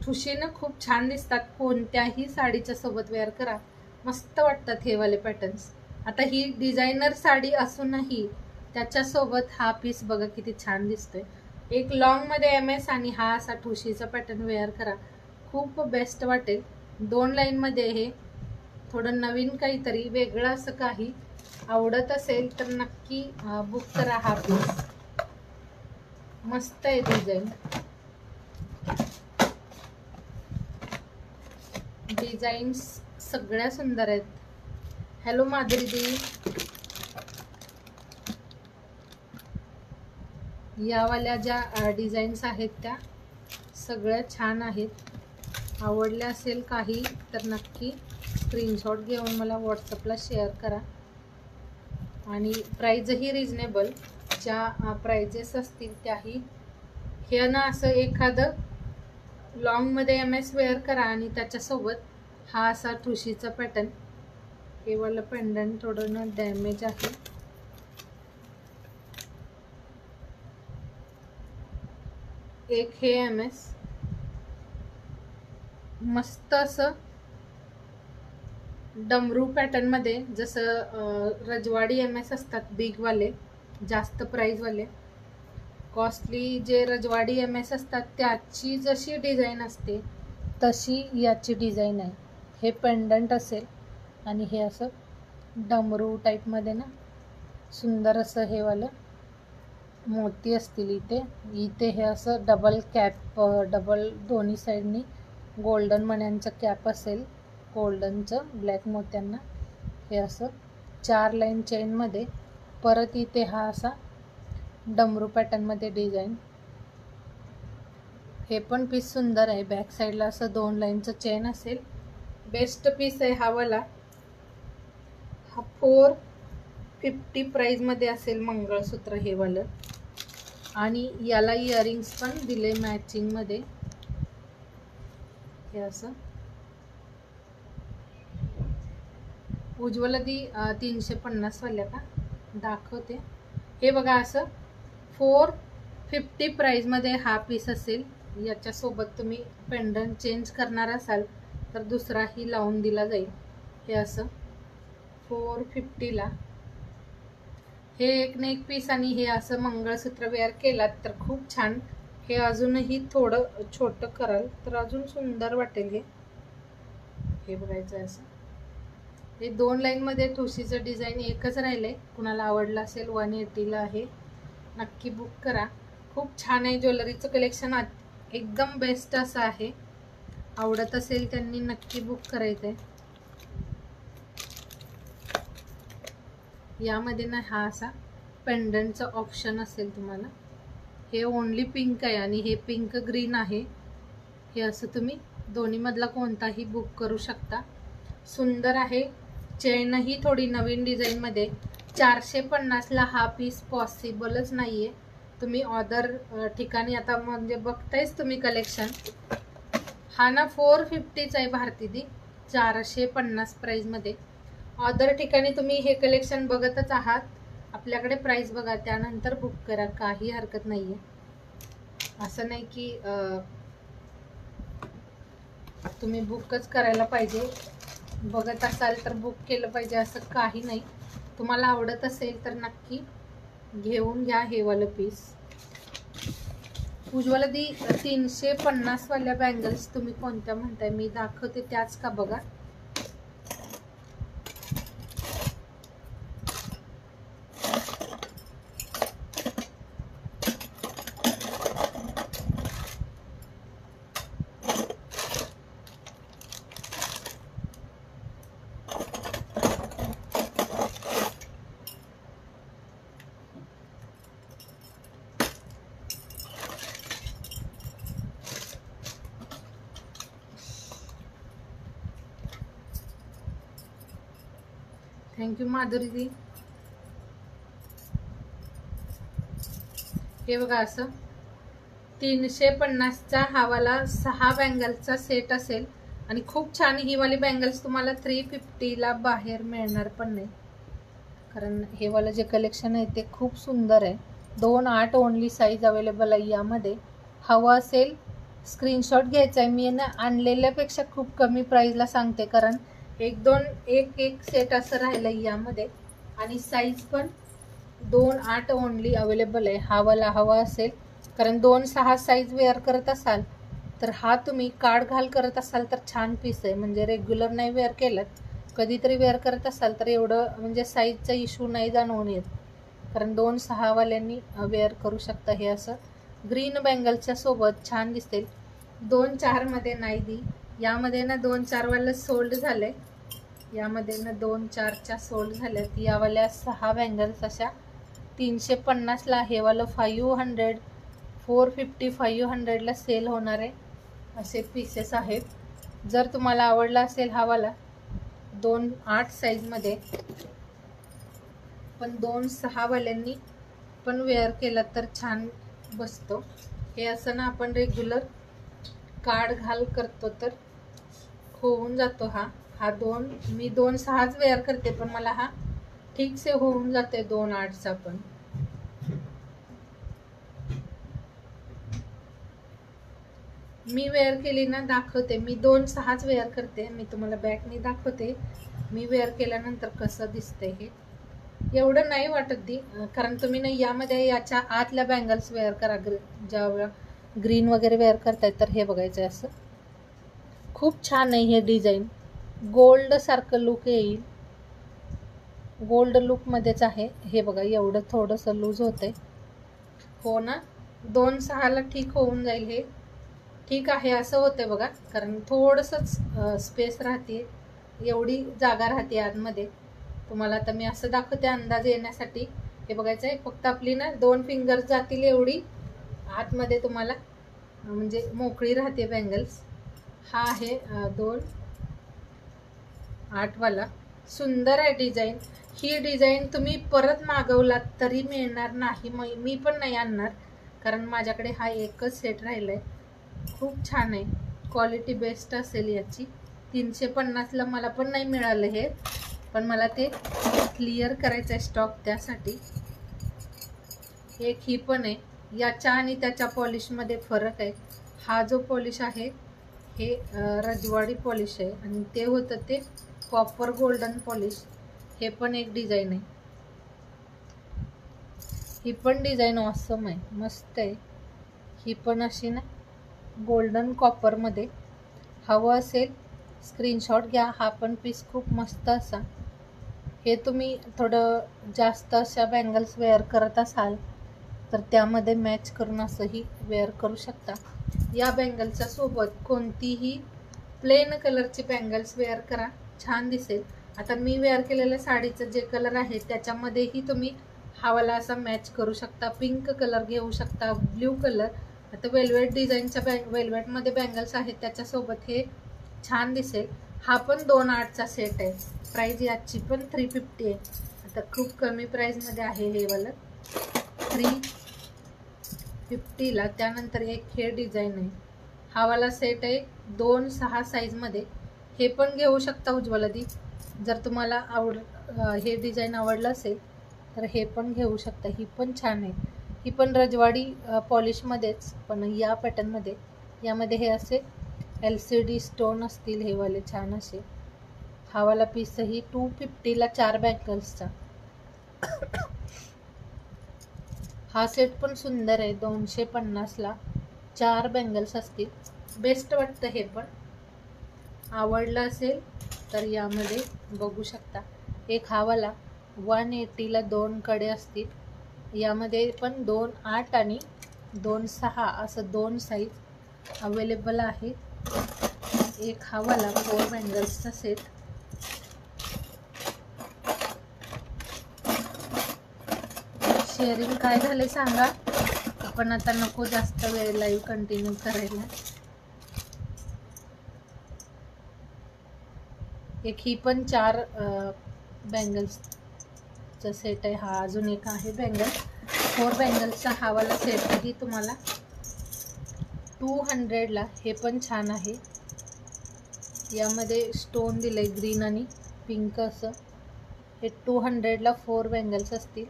[SPEAKER 1] ठुशीनं खूप छान दिसतात. कोणत्याही साडीच्या सोबत वेअर करा, मस्त वाटतात हे वाले पॅटर्न्स. आता ही डिझायनर साडी असूनही त्याच्यासोबत हा पीस बघा किती छान दिसतोय. एक लॉंगमध्ये MS आणि हा असा ठुशीचा पॅटर्न वेअर करा, खूप बेस्ट वाटेल. 2 लाईनमध्ये हे थोडं नवीन काहीतरी वेगळं असं काही आवडत असेल तर नक्की बुक करा. हा पीस मस्त आहे. डिझाईन्स सगळ्या सुंदर आहेत. हॅलो माधुरी दी, यावाल्या ज्या डिझाईन्स आहेत त्या सगळ्या छान आहेत. आवडल्या असेल काही तर नक्की स्क्रीनशॉट घेऊन मला व्हॉट्सअपला शेअर करा. आणि प्राईजही रिजनेबल, ज्या प्राइजेस असतील त्याही. हे ना असं एखादं लॉंगमध्ये MS वेअर करा आणि त्याच्यासोबत हा असा ठुशीचा पॅटर्न. हे वाला पेंडंट थोडं ना डॅमेज आहे. एक हे MS मस्त असं डमरू पॅटर्न मध्ये, जसं रजवाडी MS असतात बिगवाले, जास्त प्राईजवाले. कॉस्टली जे रजवाडी MS असतात त्याची जशी डिझाईन असते तशी याची डिझाईन आहे. हे पेंडंट असेल आणि हे असं डमरू टाईपमध्ये ना सुंदर असं हे वालं मोती असतील इथे. इथे हे असं डबल कॅप, डबल दोन्ही साईडनी गोल्डन मण्यांचं कॅप असेल, गोल्डनचं ब्लॅक मोत्यांना. हे असं 4 लाईन चेनमध्ये. परत इथे हा असा डमरू पॅटर्नमध्ये डिझाईन. हे पण पीस सुंदर आहे. बॅक साईडला असं 2 लाईनचं चेन असेल. बेस्ट पीस आहे हा वाला. हा 450 प्राईजमध्ये असेल मंगळसूत्र हे वालं. आणि याला इयरिंग्स पण दिले मॅचिंगमध्ये. हे असं उज्ज्वला दी 350 वाल्या का दाखवते. हे बघा असं 450 प्राईजमध्ये हा पीस असेल. याच्यासोबत तुम्ही पेंडंट चेंज करणार असाल तर दुसराही लावून दिला जाईल. हे असं 450ला हे एक ना एक पीस. आणि हे असं मंगळसूत्र वेअर केलात तर खूप छान. हे अजूनही थोडं छोटं कराल तर अजून सुंदर वाटेल. हे बघायचं असं. हे 2 लाईनमध्ये ठुशीचं डिझाईन एकच राहिलंय. कुणाला आवडलं असेल 180ला आहे. नक्की बुक करा. खूप छान आहे. ज्वेलरीचं कलेक्शन एकदम बेस्ट असं आहे. आवडत असेल त्यांनी नक्की बुक करायचं आहे. यामध्ये ना हा असा पेंडंटचा ऑप्शन असेल तुम्हाला. हे ओनली पिंक आहे आणि हे पिंक ग्रीन आहे. हे असं तुम्ही दोन्ही मधला कोणताही बुक करू शकता. सुंदर आहे. चेनही थोडी नवीन डिझाईनमध्ये. 450ला हा पीस पॉसिबलच नाहीये. तुम्ही अदर ठिकाणी आता म्हणजे बघतायच तुम्ही कलेक्शन. हा ना 450चा आहे भारतीदी, 450 प्राईजमध्ये. अदर ठिकाणी तुम्ही हे कलेक्शन बघतच आहात. आपल्याकडे प्राइस बघा, त्यानंतर बुक करा. काही हरकत नाहीये. असं नाही की तुम्ही बुकच करायला पाहिजे. बघत असाल तर बुक केलं पाहिजे असं काही नाही. तुम्हाला आवडत असेल तर नक्की घेऊन घ्या हे वालं पीस. उज्ज्वला दी 350 वाल्या बँगल्स तुम्ही कोणत्या म्हणताय? मी दाखवते त्याच का बघा. थँक्यू माधुरी दी. हे बघा असं 350चा हा वाला 6 बँगल्सचा सेट असेल. आणि खूप छान. ही वाली बँगल्स तुम्हाला 350ला बाहेर मिळणार पण नाही. कारण हे वाला जे कलेक्शन आहे ते खूप सुंदर आहे. 2.8 ओनली साईज अवेलेबल आहे यामध्ये. हवा असेल स्क्रीनशॉट घ्यायचा आहे. मी ना आणलेल्यापेक्षा खूप कमी प्राईजला सांगते, कारण एक सेट असं राहिलं यामध्ये. आणि साईज पण 2.8 ओनली अवेलेबल आहे. हा वाला हवा असेल, कारण 2.6 साईज वेअर करत असाल तर हा तुम्ही काढ घाल करत असाल तर छान पीस आहे. म्हणजे रेग्युलर नाही वेअर केलं, कधीतरी वेअर करत असाल तर एवढं म्हणजे साईजचा इश्यू नाही जाणवून येत. कारण 2.6 वाल्यांनी वेअर करू शकता. हे असं ग्रीन बँगलच्या सोबत छान दिसतील. 2.4 मध्ये नाही दी. यामध्ये ना 2.4 वाला सोल्ड झालंय. यामध्ये ना 2.4च्या सोल्ड झाल्यात. यावाल्या 6 बँगल्स अशा 350ला, हे वालं 500, 450, 500ला सेल होणार आहे असे पीसेस आहेत. जर तुम्हाला आवडला असेल हा वाला 2-8 साईजमध्ये, पण 2-6 वाल्यांनी पण वेअर केला तर छान बसतो. हे असं ना आपण रेग्युलर काढ घाल करतो तर होऊन जातो. हा मी 2-6च वेअर करते, पण मला हा ठीक से होऊन जाते 2-8चा पण. मी वेअर केली ना, दाखवते. मी 2-6च वेअर करते. मी तुम्हाला बॅकनी दाखवते मी वेअर केल्यानंतर कसं दिसतंय. हे एवढं नाही वाटत कारण तुम्ही ना यामध्ये याच्या आतल्या बँगल्स वेअर करा. ज्या ग्रीन वगैरे वेअर करताय तर हे बघायचं. असं खूप छान आहे हे डिझाईन. गोल्ड सारखं लुक येईल. गोल्ड लुक मध्येच आहे हे बघा. एवढं थोडंसं लूज होतंय. हो ना, 2-6ला ठीक होऊन जाईल. हे ठीक आहे असं होतंय बघा, कारण थोडंसंच स्पेस राहते, एवढी जागा राहते आतमध्ये. तुम्हाला आता मी असं दाखवते अंदाज येण्यासाठी. हे बघायचं आहे, फक्त आपली ना 2 फिंगर्स जातील एवढी आतमध्ये तुम्हाला म्हणजे मोकळी राहते बँगल्स. हा आहे 2-8 वाला. सुंदर आहे डिझाईन. ही डिझाईन तुम्ही परत मागवलात तरी मिळणार नाही. मी पण नाही आणणार, कारण माझ्याकडे हा एकच सेट राहिलाय. खूप छान आहे, क्वालिटी बेस्ट असेल याची. 350ला मला पण नाही मिळालं हे, पण मला ते क्लिअर करायचं आहे स्टॉक, त्यासाठी. एक ही पण आहे. याच्या आणि त्याच्या पॉलिशमध्ये फरक आहे. हा जो पॉलिश आहे हे रजवाडी पॉलिश आहे, आणि ते होतं ते कॉपर गोल्डन पॉलिश. हे पण एक डिझाईन आहे. ही पण डिझाईन ऑसम आहे, मस्त आहे. ही पण अशी ना गोल्डन कॉपरमध्ये. हवं असेल स्क्रीनशॉट घ्या. हा पण पीस खूप मस्त असा. हे तुम्ही थोडं जास्त अशा बँगल्स वेअर करत असाल तर त्यामध्ये मॅच करून असंही वेअर करू शकता. या बँगलच्या सोबत कोणतीही प्लेन कलरची बँगल्स वेअर करा, छान दिसेल. आता मी वेअर केलेल्या साडीचं जे कलर आहे त्याच्यामध्येही तुम्ही हावाला असा मॅच करू शकता. पिंक कलर घेऊ शकता, ब्ल्यू कलर. आता वेल्वेट डिझाईनच्या वेल्वेटमध्ये बँगल्स आहेत, त्याच्यासोबत हे छान दिसेल. हा पण 2-8चा सेट आहे. प्राईज याची पण 350 आहे. आता खूप कमी प्राईजमध्ये आहे हे वालं, 350ला. त्यानंतर एक हे डिझाईन आहे. हा वाला सेट आहे 2-6 साईजमध्ये. हे पण घेऊ शकता उज्ज्वलादी. जर तुम्हाला हे डिझाईन आवडलं असेल तर हे पण घेऊ शकता. ही पण छान आहे. ही पण रजवाडी पॉलिशमध्येच, पण या पॅटर्नमध्ये. यामध्ये हे असे LCD स्टोन असतील, हे वाले छान असे. हा वाला पीसही 250ला 4 बँगल्सचा. हा सेट पण सुंदर आहे. 250ला 4 बँगल्स असतील. बेस्ट वाटतं हे पण. आवडलं असेल तर यामध्ये बघू शकता. एक हा वाला 180ला 2 कडे असतील. यामध्ये पण 2-8 आणि 2-6 असं 2 साईज अवेलेबल आहे. एक हा वाला 4 बँगल्सचा सेट. शेअरिंग काय झाले सांगा. आपण आता नको जास्त वेळ लाईव्ह कंटिन्यू करायला. एक ही पण 4 बँगल्सचा सेट आहे. हा अजून एक आहे बँगल. 4 बँगल्सचा हा वाला सेटही तुम्हाला 200ला. हे पण छान आहे. यामध्ये स्टोन दिले ग्रीन आणि पिंक असं. हे 200ला 4 बँगल्स असतील.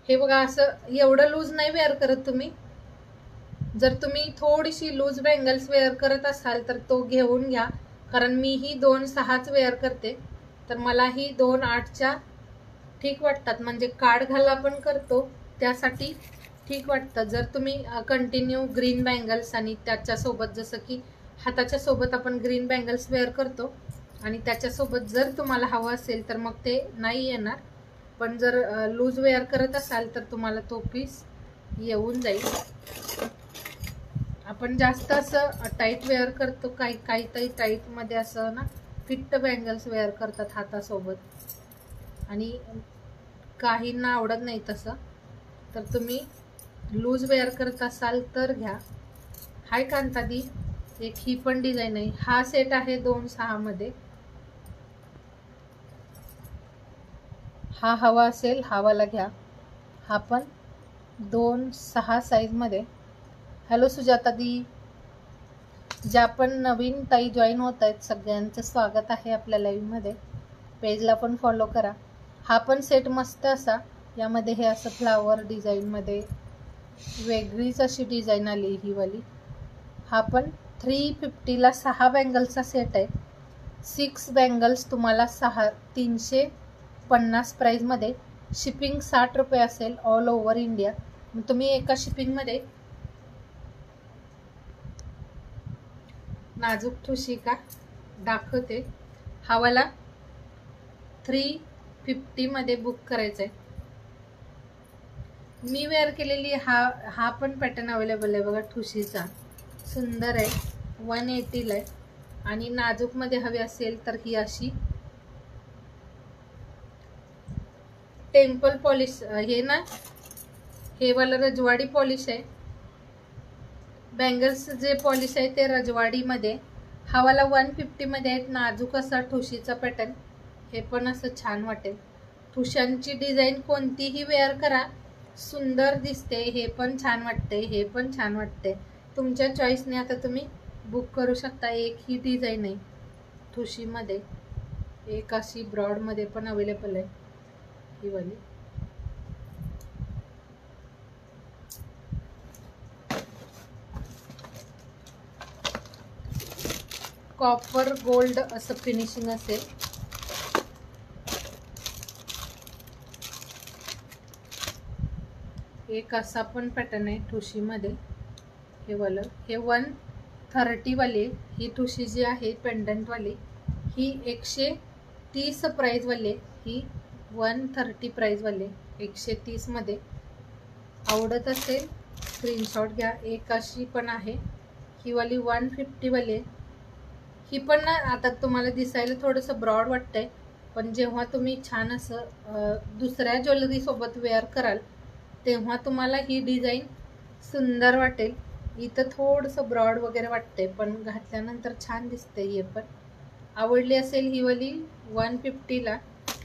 [SPEAKER 1] हे बघा, असं एवढं लूज नाही वेअर करत तुम्ही. जर तुम्ही थोडीशी लूज बँगल्स वेअर करत असाल तर तो घेऊन घ्या, कारण मी ही 2-6च वेअर करते, तर मला ही 2-8च्या ठीक वाटतात. म्हणजे काढ घाल आपण करतो त्यासाठी ठीक वाटतं. जर तुम्ही कंटिन्यू ग्रीन बँगल्स आणि त्याच्यासोबत, जसं की हाताच्या सोबत आपण ग्रीन बँगल्स वेअर करतो, आणि त्याच्यासोबत जर तुम्हाला हवं असेल तर मग ते नाही येणार. पण जर लूज वेअर करत असाल तर तुम्हाला तो पीस येऊन जाईल. आपण जास्त असं टाईट वेअर करतो, काही टाईटमध्ये असं ना फिट्ट बँगल्स वेअर करतात हातासोबत, आणि काहींना आवडत नाही तसं. तर तुम्ही लूज वेअर करत असाल तर घ्या. हाय कांतादी, एक ही पण डिझाईन आहे. हा सेट आहे 2-6 मध्ये. हा हवा असेल हा वाला घ्या. हा पण 2-6 साईज मध्ये. हॅलो सुजाता दी, ज्या पण नवीन ताई जॉईन होत आहेत सगळ्यांचं स्वागत आहे आपल्या लाईव्ह मध्ये. पेजला पण फॉलो करा. हा पण सेट मस्त असा. यामध्ये हे असं फ्लावर डिझाईन मध्ये वेगळीच अशी डिझाईन आली ही वाली. हा पण 350ला 6 बँगल्सचा सेट आहे. 6 बँगल्स तुम्हाला 350 प्राइस मध्ये. शिपिंग 60 रुपये असेल ऑल ओव्हर इंडिया. तुम्ही एका शिपिंग मध्ये नाजूक ठुशी का दाखवते. हा वाला 350 मध्ये बुक करायचा आहे. मी वेअर केलेली हा पण पॅटर्न अवेलेबल आहे बघा, ठुशीचा सुंदर आहे. 180ला आहे. आणि नाजूक मध्ये हवी असेल तर ही अशी टेम्पल पॉलिश, हे ना हे वाला रजवाडी पॉलिश आहे. बँगल्स जे पॉलिश आहे ते रजवाडी मध्ये. हा वाला 150 मध्ये आहे. नाजूक असा ठुशीचा पॅटर्न. हे पण असं छान वाटेल. ठुशांची डिझाईन कोणतीही वेअर करा सुंदर दिसते. हे पण छान वाटते, हे पण छान वाटते. तुमच्या चॉईसने आता तुम्ही बुक करू शकता. एक ही डिझाईन आहे ठुशी मध्ये, एक अशी ब्रॉड मध्ये पण अवेलेबल आहे ही वाली. कॉपर गोल्ड असं फिनिशिंग असेल. एक असा पण पॅटर्न आहे ठुशी मध्ये. हे वालं हे 130 वाले. ही ठुशी जी आहे पेंडंट वाली ही 130 प्राइस वाले. ही 130 प्राइस वाले 130 मध्ये. आवडत असेल स्क्रीनशॉट घ्या. एक अशी पण आहे ही वाली 150 वाले. ही पण ना आता तुम्हाला दिसायला थोडंसं ब्रॉड वाटतंय, पण जेव्हा तुम्ही छान असं दुसऱ्या ज्वेलरी सोबत वेअर कराल तेव्हा तुम्हाला ही डिझाईन सुंदर वाटेल. इथं थोडंसं ब्रॉड वगैरे वाटतंय, पण घातल्यानंतर छान दिसते. हे पण आवडली असेल ही वाली 150ला.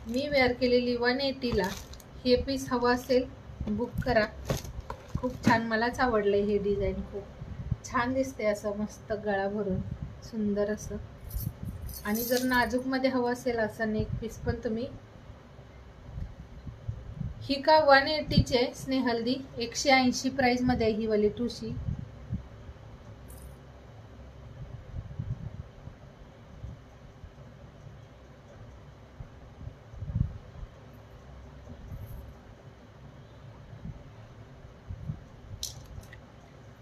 [SPEAKER 1] मी वेअर केलेली 180ला. हे पीस हवं असेल बुक करा. खूप छान, मलाच आवडलंय हे डिझाईन. खूप छान दिसते असं मस्त गळा भरून सुंदर असं. आणि जर नाजूक मध्ये हवं असेल असं नेक पीस पण तुम्ही. ही का 180चे स्नेहल्दी 180 प्राइस मध्ये ही वाली ठुशी.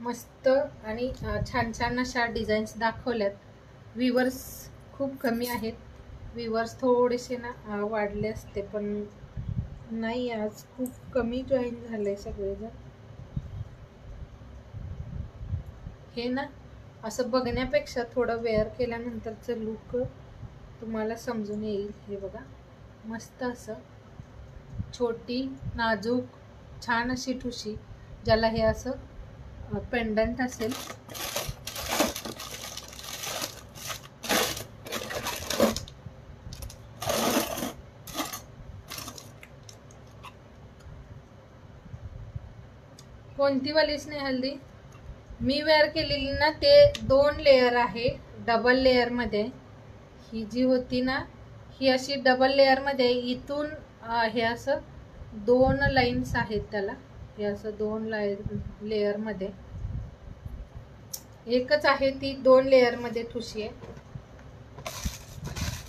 [SPEAKER 1] मस्त आणि छान छान अशा डिझाईन्स दाखवल्यात. व्ह्यूवर्स खूप कमी आहेत. व्ह्यूवर्स थोडेसे ना वाढले असते, पण नाही, आज खूप कमी जॉईन झाले सगळेजण. हे ना असं बघण्यापेक्षा थोडं वेअर केल्यानंतरचं लुक तुम्हाला समजून येईल. हे बघा मस्त असं छोटी नाजूक छान अशी ठुशी, ज्याला हे असं पेंडंट असेल. कोणती वाली स्नेहल्दी? मी वेअर केलेली ना ते 2 लेयर आहे, डबल लेयर मध्ये. ही जी होती ना ही अशी डबल लेयर मध्ये. इथून हे असं 2 लाईन्स आहेत त्याला. हे असं 2 लेयर मध्ये. एकच आहे ती 2 लेयर मध्ये ठुशी आहे.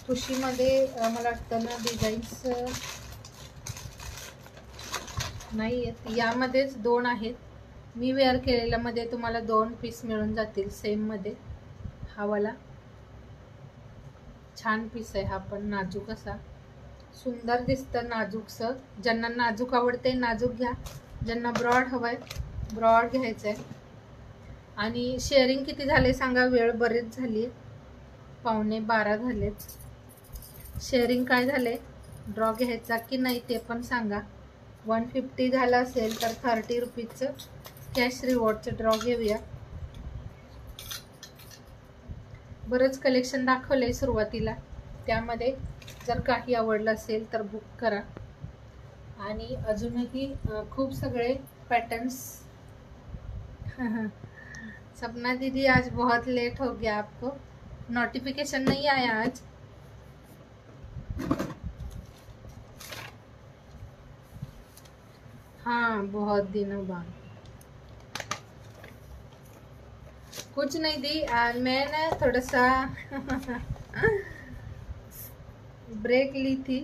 [SPEAKER 1] ठुशी मध्ये मला वाटतं ना डिझाईन्स नाही आहेत. यामध्येच 2 आहेत. मी वेअर केलेल्या मध्ये तुम्हाला 2 पीस मिळून जातील सेम मध्ये. हा वाला छान पीस आहे. हा पण नाजूक असा सुंदर दिसतं नाजूकसं. ज्यांना नाजूक आवडते नाजूक घ्या, ज्यांना ब्रॉड हवाय ब्रॉड घ्यायचंय. आणि शेअरिंग किती झाले सांगा. वेळ बरेच झाली, 11:15 झालेत. शेअरिंग काय झाले, ड्रॉ घ्यायचा की नाही ते पण सांगा. 150 झाला असेल तर 30 रुपीजचं कॅश रिवॉर्डचं ड्रॉ घेऊया. बरंच कलेक्शन दाखवलंय सुरुवातीला, त्यामध्ये जर काही आवडलं असेल तर बुक करा. आणि अजूनही खूप सगळे पैटर्न्स. सपना दीदी आज बहुत लेट हो गया, आपको नोटिफिकेशन नहीं आया आज? हाँ, बहुत दिनों बाद। कुछ नहीं दी, मैं ना थोड़ा सा ब्रेक ली थी,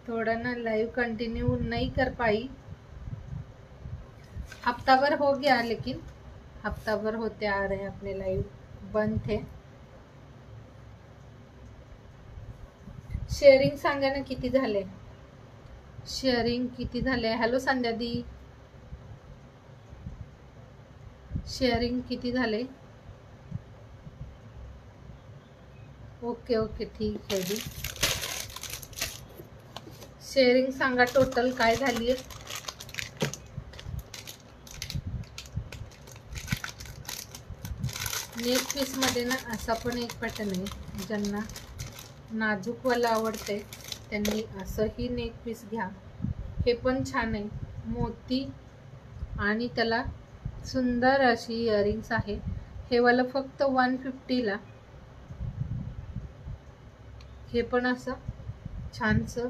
[SPEAKER 1] थोड़ा ना लाइव कंटिन्यू नहीं कर पाई। हफ्ता भर हो गया, लेकिन हफ्ता भर होते आ रहे हैं अपने लाइव, बंद थे। शेअरिंग सांगा ना किती झाले, शेअरिंग किती झाले. हॅलो संध्या दी, शेअरिंग किती झाले. ओके ओके ठीक आहे दी. शेअरिंग सांगा टोटल काय झाली आहे. नेक पीस मध्ये ना असा पण एक पॅटर्न आहे, ज्यांना नाजूकवाला आवडते त्यांनी असंही नेक पीस घ्या. हे पण छान आहे, मोती आणि त्याला सुंदर अशी इयरिंग्स आहे. हे वाला फक्त 150 ला. हे पण असं छानसं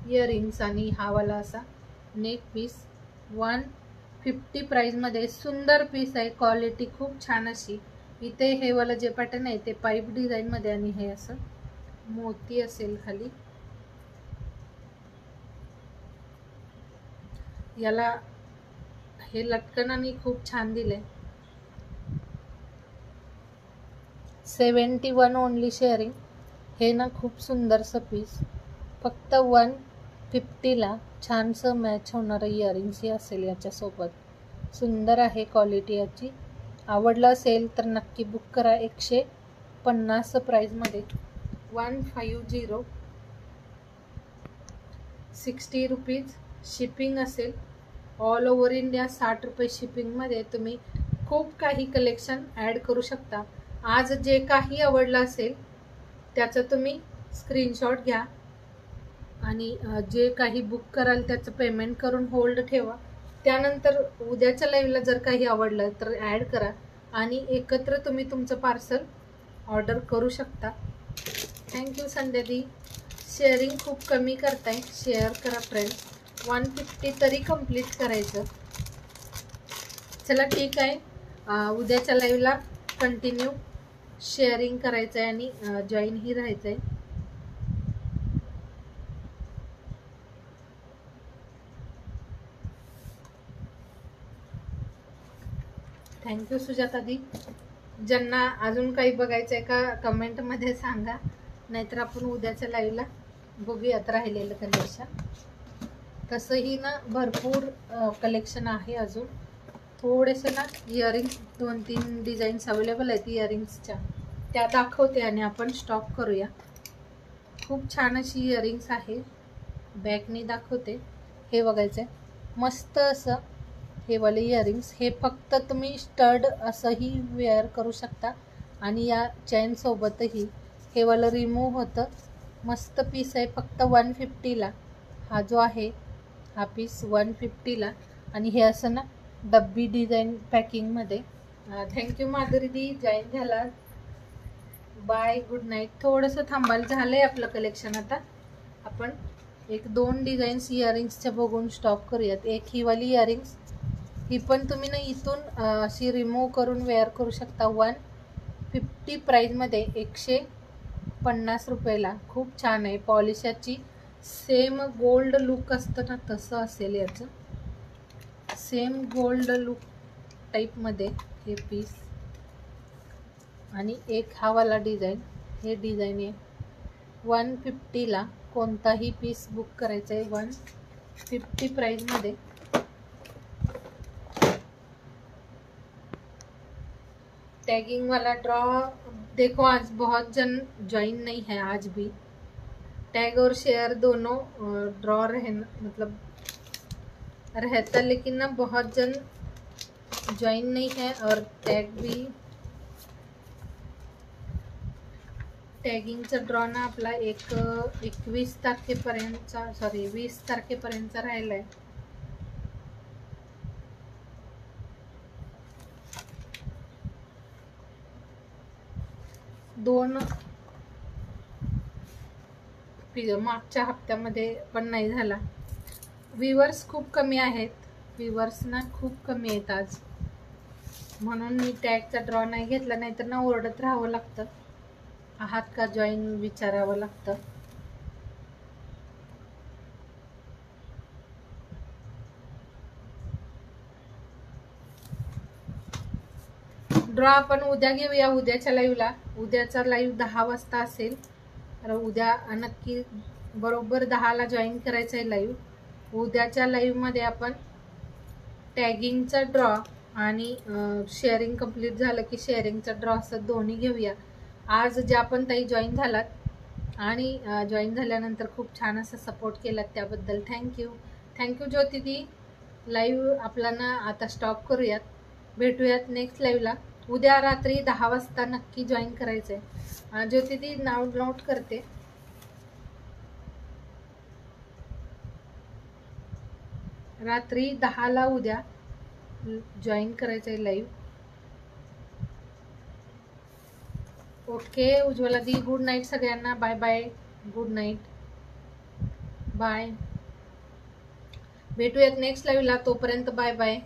[SPEAKER 1] इयरिंग्स आणि हा वाला असा नेक पीस 150 प्राइस मध्ये. सुंदर पीस आहे, क्वालिटी खूप छान अशी. इथे हे वाला जे पॅटर्न आहे ते पाईप डिझाइन मध्ये आणि हे असं मोती असेल खाली. याला हे लटकन आणि खूप छान दिले. 71 ओनली शेअरिंग. हे ना खूप सुंदरसं पीस, फक्त 150 ला. छानसं मॅच होणारं इयरिंग्स हे असेल याच्यासोबत. सुंदर आहे क्वालिटी याची. आवडलं असेल तर नक्की बुक करा. 150 प्राइसमध्ये 150, 60 रुपीज शिपिंग असेल. ऑल ओव्हर इंडिया 60 रुपये शिपिंगमध्ये तुम्ही खूप काही कलेक्शन ॲड करू शकता. आज जे काही आवडलं असेल त्याचं तुम्ही स्क्रीनशॉट घ्या आणि जे काही बुक कराल त्याचं पेमेंट करून होल्ड ठेवा. त्यानंतर उद्याच्या लाईव्हला जर काही आवडलं तर ॲड करा आणि एकत्र तुम्ही तुमचं पार्सल ऑर्डर करू शकता. थँक्यू संध्या दी. शेअरिंग खूप कमी करताय, शेअर करा फ्रेंड्स. 150 तरी कंप्लीट करायचं. चला ठीक आहे, उद्याच्या लाईव्हला कंटिन्यू शेअरिंग करायचं आहे आणि जॉईनही राहायचं आहे. थँक्यू सुजाता दी. ज्यांना अजून काही बघायचं आहे का कमेंटमध्ये सांगा, नाहीतर आपण उद्याच्या लाईव्हला बघूयात राहिलेलं कलेक्शन. तसंही ना भरपूर कलेक्शन आहे अजून. थोडेसे ना इयरिंग्स 2-3 डिझाईन्स अवेलेबल आहेत इयरिंग्सच्या, त्या दाखवते आणि आपण स्टॉप करूया. खूप छान अशी इयरिंग्स आहे, बॅकनी दाखवते. हे बघायचं आहे, मस्त असं हे वाले इयरिंग्स. हे फक्त तुम्ही स्टड असंही वेअर करू शकता आणि या चेन सोबतही हे वालं रिमूव्ह होतं. मस्त पीस आहे, फक्त 150 ला. हा जो आहे हा पीस 150 ला. आणि हे असं ना डब्बी डिझाईन पॅकिंगमध्ये. थँक्यू माधुरी दी, जॉईन झाला. Bye, good night. थोडंसं थांबायला झालंय आपलं कलेक्शन. आता आपण 1-2 डिझाईन्स इयरिंग्सच्या बघून स्टॉप करूयात. एक ही वाली इयरिंग्स, ही पण तुम्ही ना इथून अशी रिमूव्ह करून वेअर करू शकता. 150 प्राइसमध्ये 150 रुपयाला. खूप छान आहे, पॉलिशाची. सेम गोल्ड लुक असतं ना तसं असेल याचं, सेम गोल्ड लुक टाईपमध्ये हे पीस. आणि एक हा वाला डिझाईन, हे डिझाईन आहे 150 ला. कोणताही पीस बुक करायचा आहे 150 प्राइसमध्ये. टैगिंग वाला ड्रॉ देखो, आज बहुत जन ज्वाइन नहीं है आज भी। टैग और शेयर दोनों ड्रॉ मतलब रहता, लेकिन ना बहुत जन ज्वाइन नहीं है और टॅग भी टॅगिंगचा ड्रॉ ना आपला 21 तारखेपर्यंतचा, सॉरी 20 तारखेपर्यंतचा राहिलाय। दोन मागच्या हप्त्यामध्ये पण नाही झाला। व्ह्यूअर्स खूप कमी आहेत, व्ह्यूअर्स ना खूप कमी आहेत आज, म्हणून मी टॅगचा ड्रॉ नाही घेतला, नाहीतर ना ओरडत राहावं लागतं, आहात का जॉईन विचारावं लागतं। ड्रॉ आपण उद्या घेऊया, उद्याच्या लाईव्हला। उद्याचा लाईव्ह 10 वाजता असेल, तर उद्या नक्की बरोबर 10ला जॉईन करायचं आहे लाईव्ह। उद्याच्या लाईव्हमध्ये आपण टॅगिंगचा ड्रॉ आणि शेअरिंग कंप्लीट झालं की शेअरिंगचा ड्रॉ असं दोन्ही घेऊया। आज ज्या पण ताई जॉईन झालात आणि जॉईन झाल्यानंतर खूप छान असं सपोर्ट केलात त्याबद्दल थँक्यू। थँक्यू ज्योती दी। लाईव्ह आपला ना आता स्टॉप करूयात, भेटूयात नेक्स्ट लाईव्हला उद्या रात्री 10 वाजता नक्की जॉईन करायचं आहे। ज्योती दी नाव नोट करते, रात्री 10ला उद्या जॉईन करायचं आहे live. Okay Ujjwala di, good night सगळ्यांना, bye bye, good night, bye, भेटूयात नेक्स्ट लाईव्हला, तोपर्यंत बाय बाय।